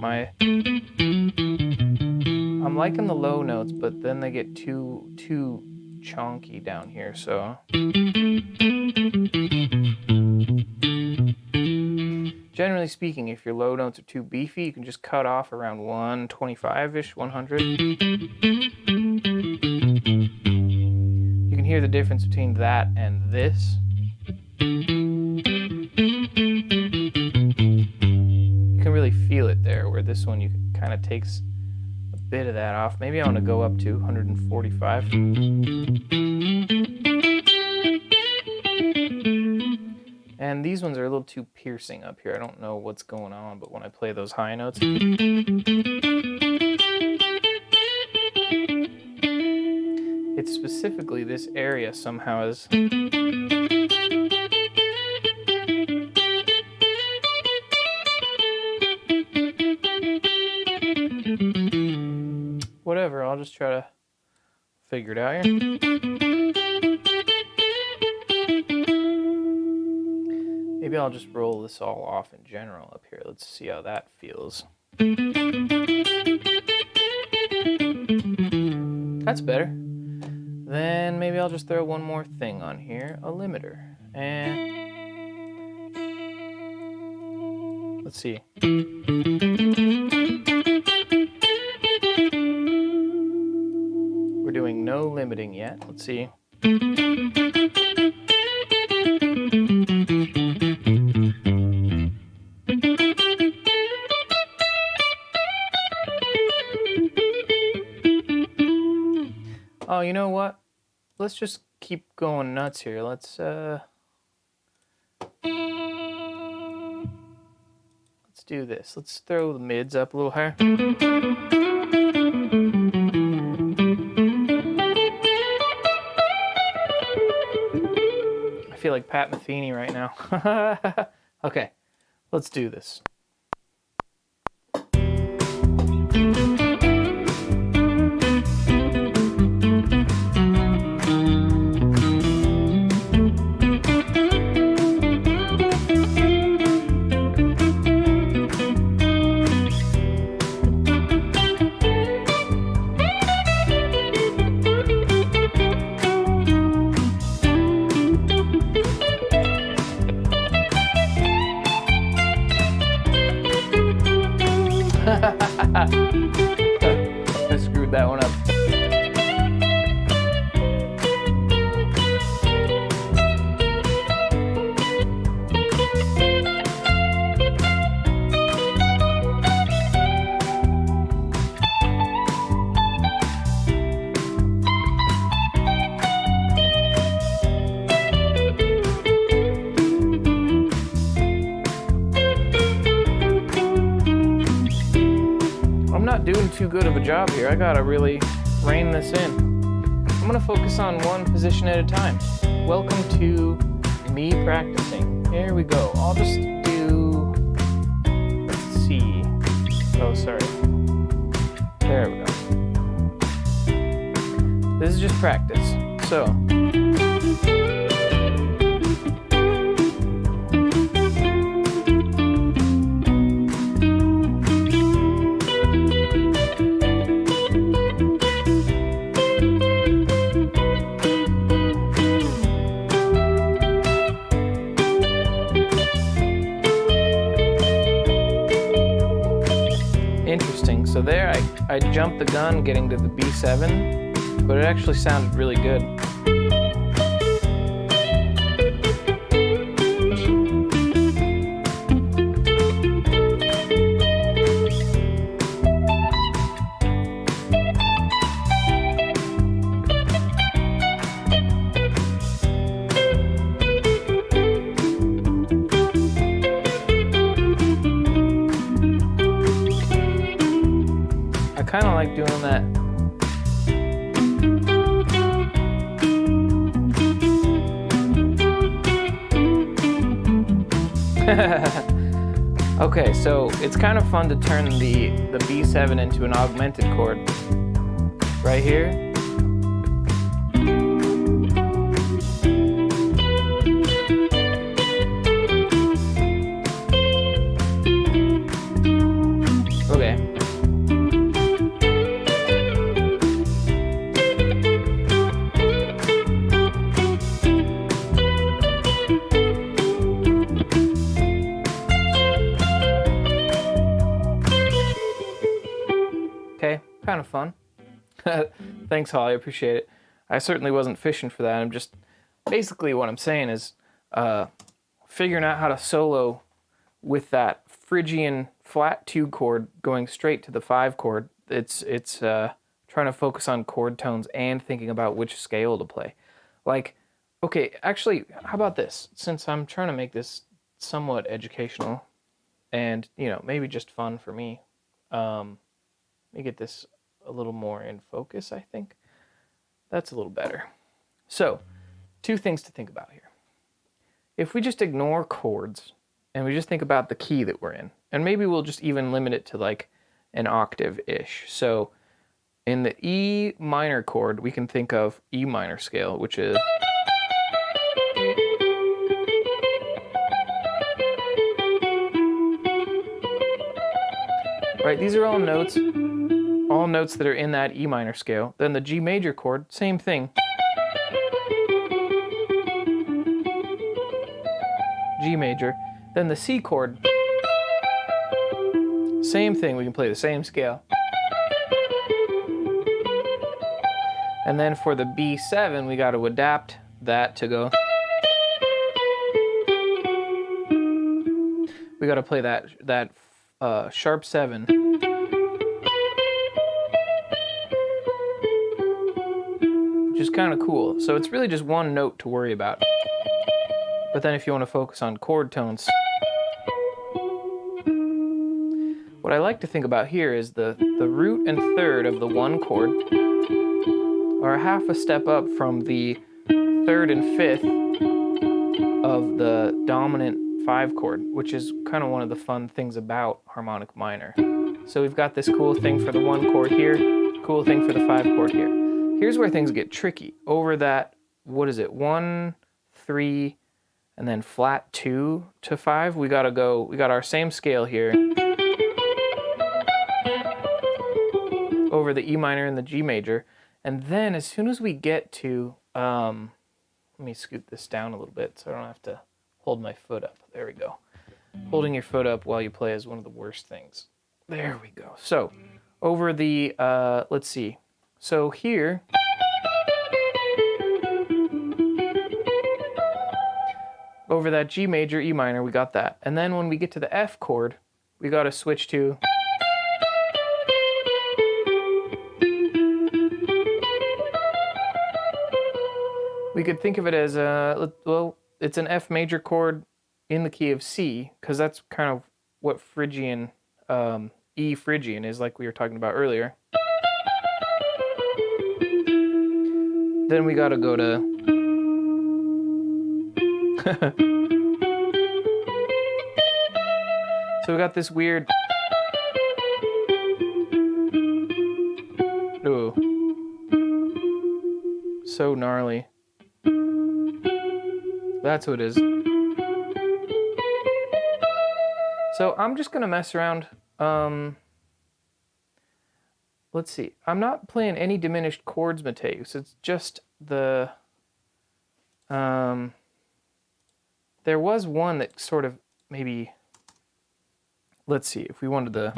liking the low notes, but then they get too chonky down here, so. Generally speaking, if your low notes are too beefy, you can just cut off around 125-ish, 100. You can hear the difference between that and this. You can really feel it there, where this one kind of takes a bit of that off. Maybe I want to go up to 145. And these ones are a little too piercing up here. I don't know what's going on, but when I play those high notes, it's specifically this area somehow is. Whatever, I'll just try to figure it out here. Maybe I'll just roll this all off in general up here. Let's see how that feels. That's better. Then maybe I'll just throw one more thing on here, a limiter. And let's see. We're doing no limiting yet. Let's see. Oh, you know what? Let's just keep going nuts here. Let's do this. Let's throw the mids up a little higher. I feel like Pat Metheny right now. Okay, let's do this. I screwed that one up. Doing too good of a job here. I gotta really rein this in. I'm gonna focus on one position at a time. Welcome to me practicing. Here we go. I'll just do, let's see. Oh, sorry. There we go. This is just practice. So, interesting. So there I jumped the gun getting to the B7, but it actually sounded really good. I kind of like doing that. Okay, so it's kind of fun to turn the B7 into an augmented chord right here. Okay. Okay, kind of fun. Thanks, Holly, I appreciate it. I certainly wasn't fishing for that. I'm just, basically what I'm saying is figuring out how to solo with that Phrygian flat 2 chord going straight to the 5 chord. It's trying to focus on chord tones and thinking about which scale to play. Like, okay, actually, how about this? Since I'm trying to make this somewhat educational and, you know, maybe just fun for me, let me get this a little more in focus, I think. That's a little better. So, 2 things to think about here. If we just ignore chords and we just think about the key that we're in, and maybe we'll just even limit it to like an octave-ish. So, in the E minor chord, we can think of E minor scale, which is... Right, these are all notes that are in that E minor scale. Then the G major chord, same thing. G major. Then the C chord, same thing, we can play the same scale. And then for the B7, we got to adapt that to go. We got to play that sharp 7. Which is kind of cool. So it's really just one note to worry about. But then if you want to focus on chord tones, what I like to think about here is the root and third of the 1 chord are half a step up from the 3rd and 5th of the dominant 5 chord, which is kind of one of the fun things about harmonic minor. So we've got this cool thing for the 1 chord here, cool thing for the 5 chord here. Here's where things get tricky. Over that, what is it, 1, 3, and then flat 2 to 5, we got our same scale here. Over the E minor and the G major. And then as soon as we get to, let me scoot this down a little bit so I don't have to hold my foot up. There we go. Holding your foot up while you play is one of the worst things. There we go. So over the, let's see. So here, over that G major, E minor, we got that. And then when we get to the F chord, we got to switch to, we could think of it as a, well, it's an F major chord in the key of C, because that's kind of what Phrygian, E Phrygian is, like we were talking about earlier. Then we got to go to so we got this weird, ooh, so gnarly. That's what it is. So I'm just gonna mess around. Let's see. I'm not playing any diminished chords, Mateus. It's just the. There was one that sort of maybe. Let's see if we wanted the.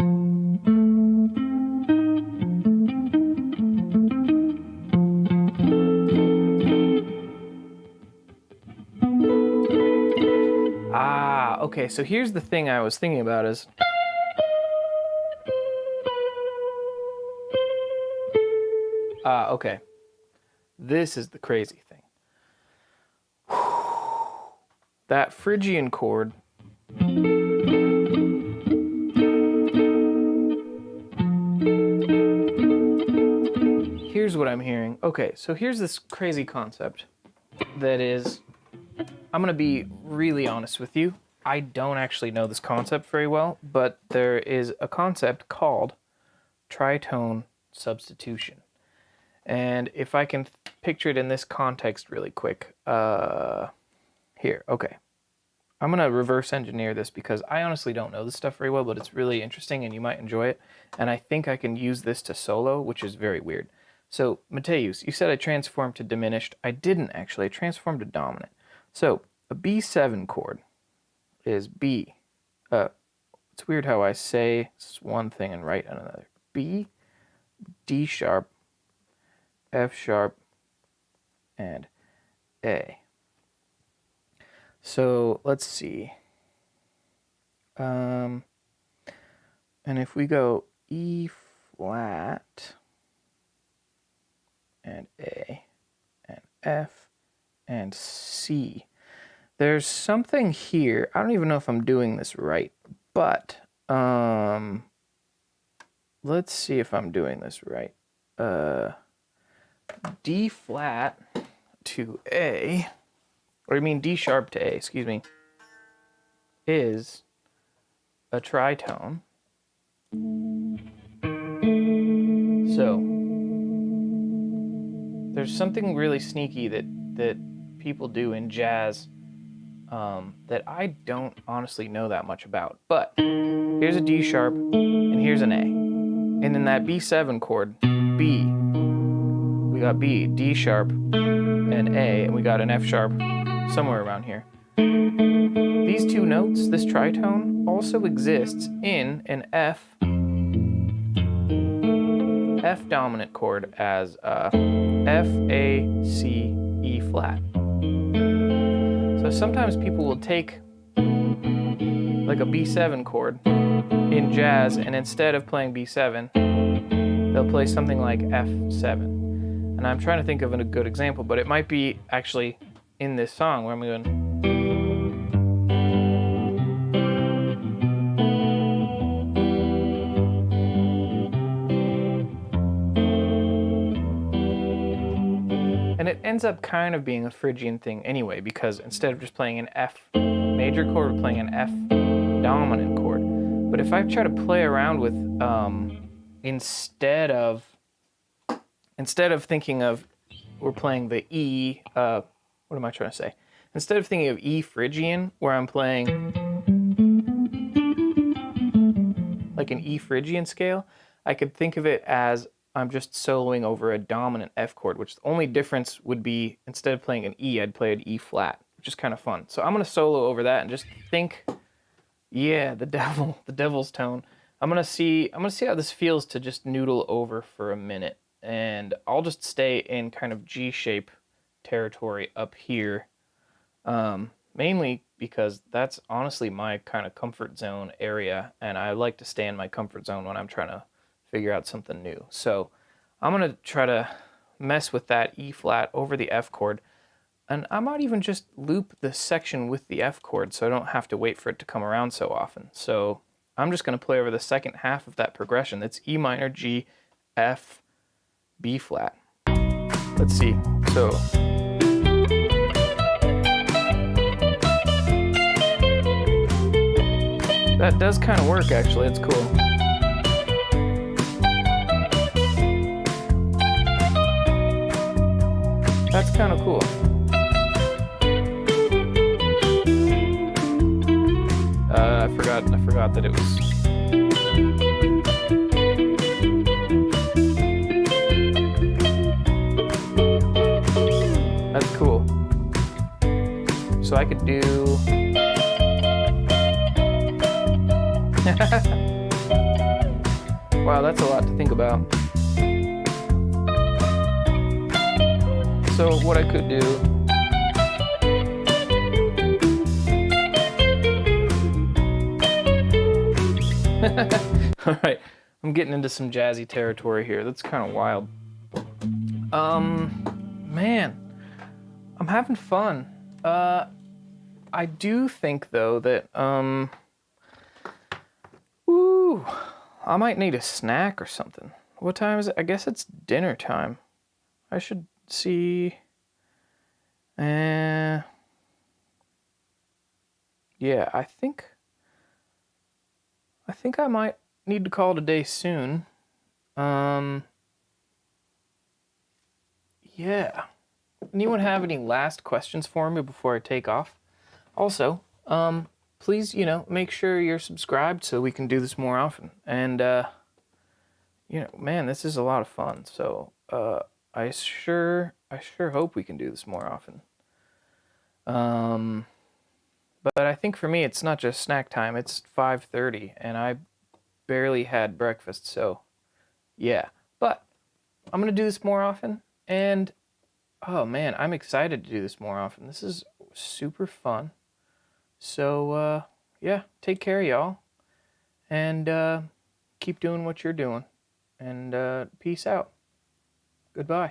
Okay, so here's the thing I was thinking about is. Okay. This is the crazy thing. That Phrygian chord. Here's what I'm hearing. Okay, so here's this crazy concept that is, I'm gonna be really honest with you. I don't actually know this concept very well, but there is a concept called Tritone Substitution. And if I can picture it in this context really quick, here, okay. I'm gonna reverse engineer this because I honestly don't know this stuff very well, but it's really interesting and you might enjoy it. And I think I can use this to solo, which is very weird. So, Mateus, you said I transformed to diminished. I didn't actually, I transformed to dominant. So, a B7 chord is B. It's weird how I say one thing and write another. B, D sharp, F sharp, and A. So let's see. And if we go E flat and A and F and C, there's something here. I don't even know if I'm doing this right, but let's see if I'm doing this right. D flat to A, or I mean D sharp to A, excuse me, is a tritone. So there's something really sneaky that people do in jazz that I don't honestly know that much about. But here's a D sharp and here's an A. And in that B7 chord, B, we got B, D sharp, and A, and we got an F sharp somewhere around here. These two notes, this tritone, also exists in an F dominant chord as F, A, C, E flat. So sometimes people will take like a B7 chord in jazz, and instead of playing B7, they'll play something like F7. And I'm trying to think of a good example, but it might be actually in this song where I'm going. And it ends up kind of being a Phrygian thing anyway, because instead of just playing an F major chord, we're playing an F dominant chord. But if I try to play around with, instead of thinking of, we're playing the E, what am I trying to say? Instead of thinking of E Phrygian, where I'm playing like an E Phrygian scale, I could think of it as I'm just soloing over a dominant F chord, which the only difference would be instead of playing an E, I'd play an E flat, which is kind of fun. So I'm going to solo over that and just think, yeah, the devil's tone. I'm gonna see how this feels to just noodle over for a minute, and I'll just stay in kind of G shape territory up here, mainly because that's honestly my kind of comfort zone area, and I like to stay in my comfort zone when I'm trying to figure out something new. So I'm gonna try to mess with that E flat over the F chord, and I might even just loop this section with the F chord so I don't have to wait for it to come around so often. So I'm just going to play over the second half of that progression. That's E minor, G, F, B flat. Let's see. So that does kind of work, actually. It's cool. That's kind of cool. I forgot that it was. That's cool. So I could do. Wow, that's a lot to think about. So what I could do. All right, I'm getting into some jazzy territory here. That's kind of wild. Man, I'm having fun. I do think though that ooh, I might need a snack or something. What time is it? I guess it's dinner time. I should see. Yeah, I think I might need to call it a day soon. Yeah. Anyone have any last questions for me before I take off? Also, please, make sure you're subscribed so we can do this more often. And, man, this is a lot of fun. So, I sure hope we can do this more often. But I think for me, it's not just snack time. It's 5:30, and I barely had breakfast. So, yeah. But I'm gonna do this more often, and oh man, I'm excited to do this more often. This is super fun. So, yeah, take care, y'all, and keep doing what you're doing, and peace out. Goodbye.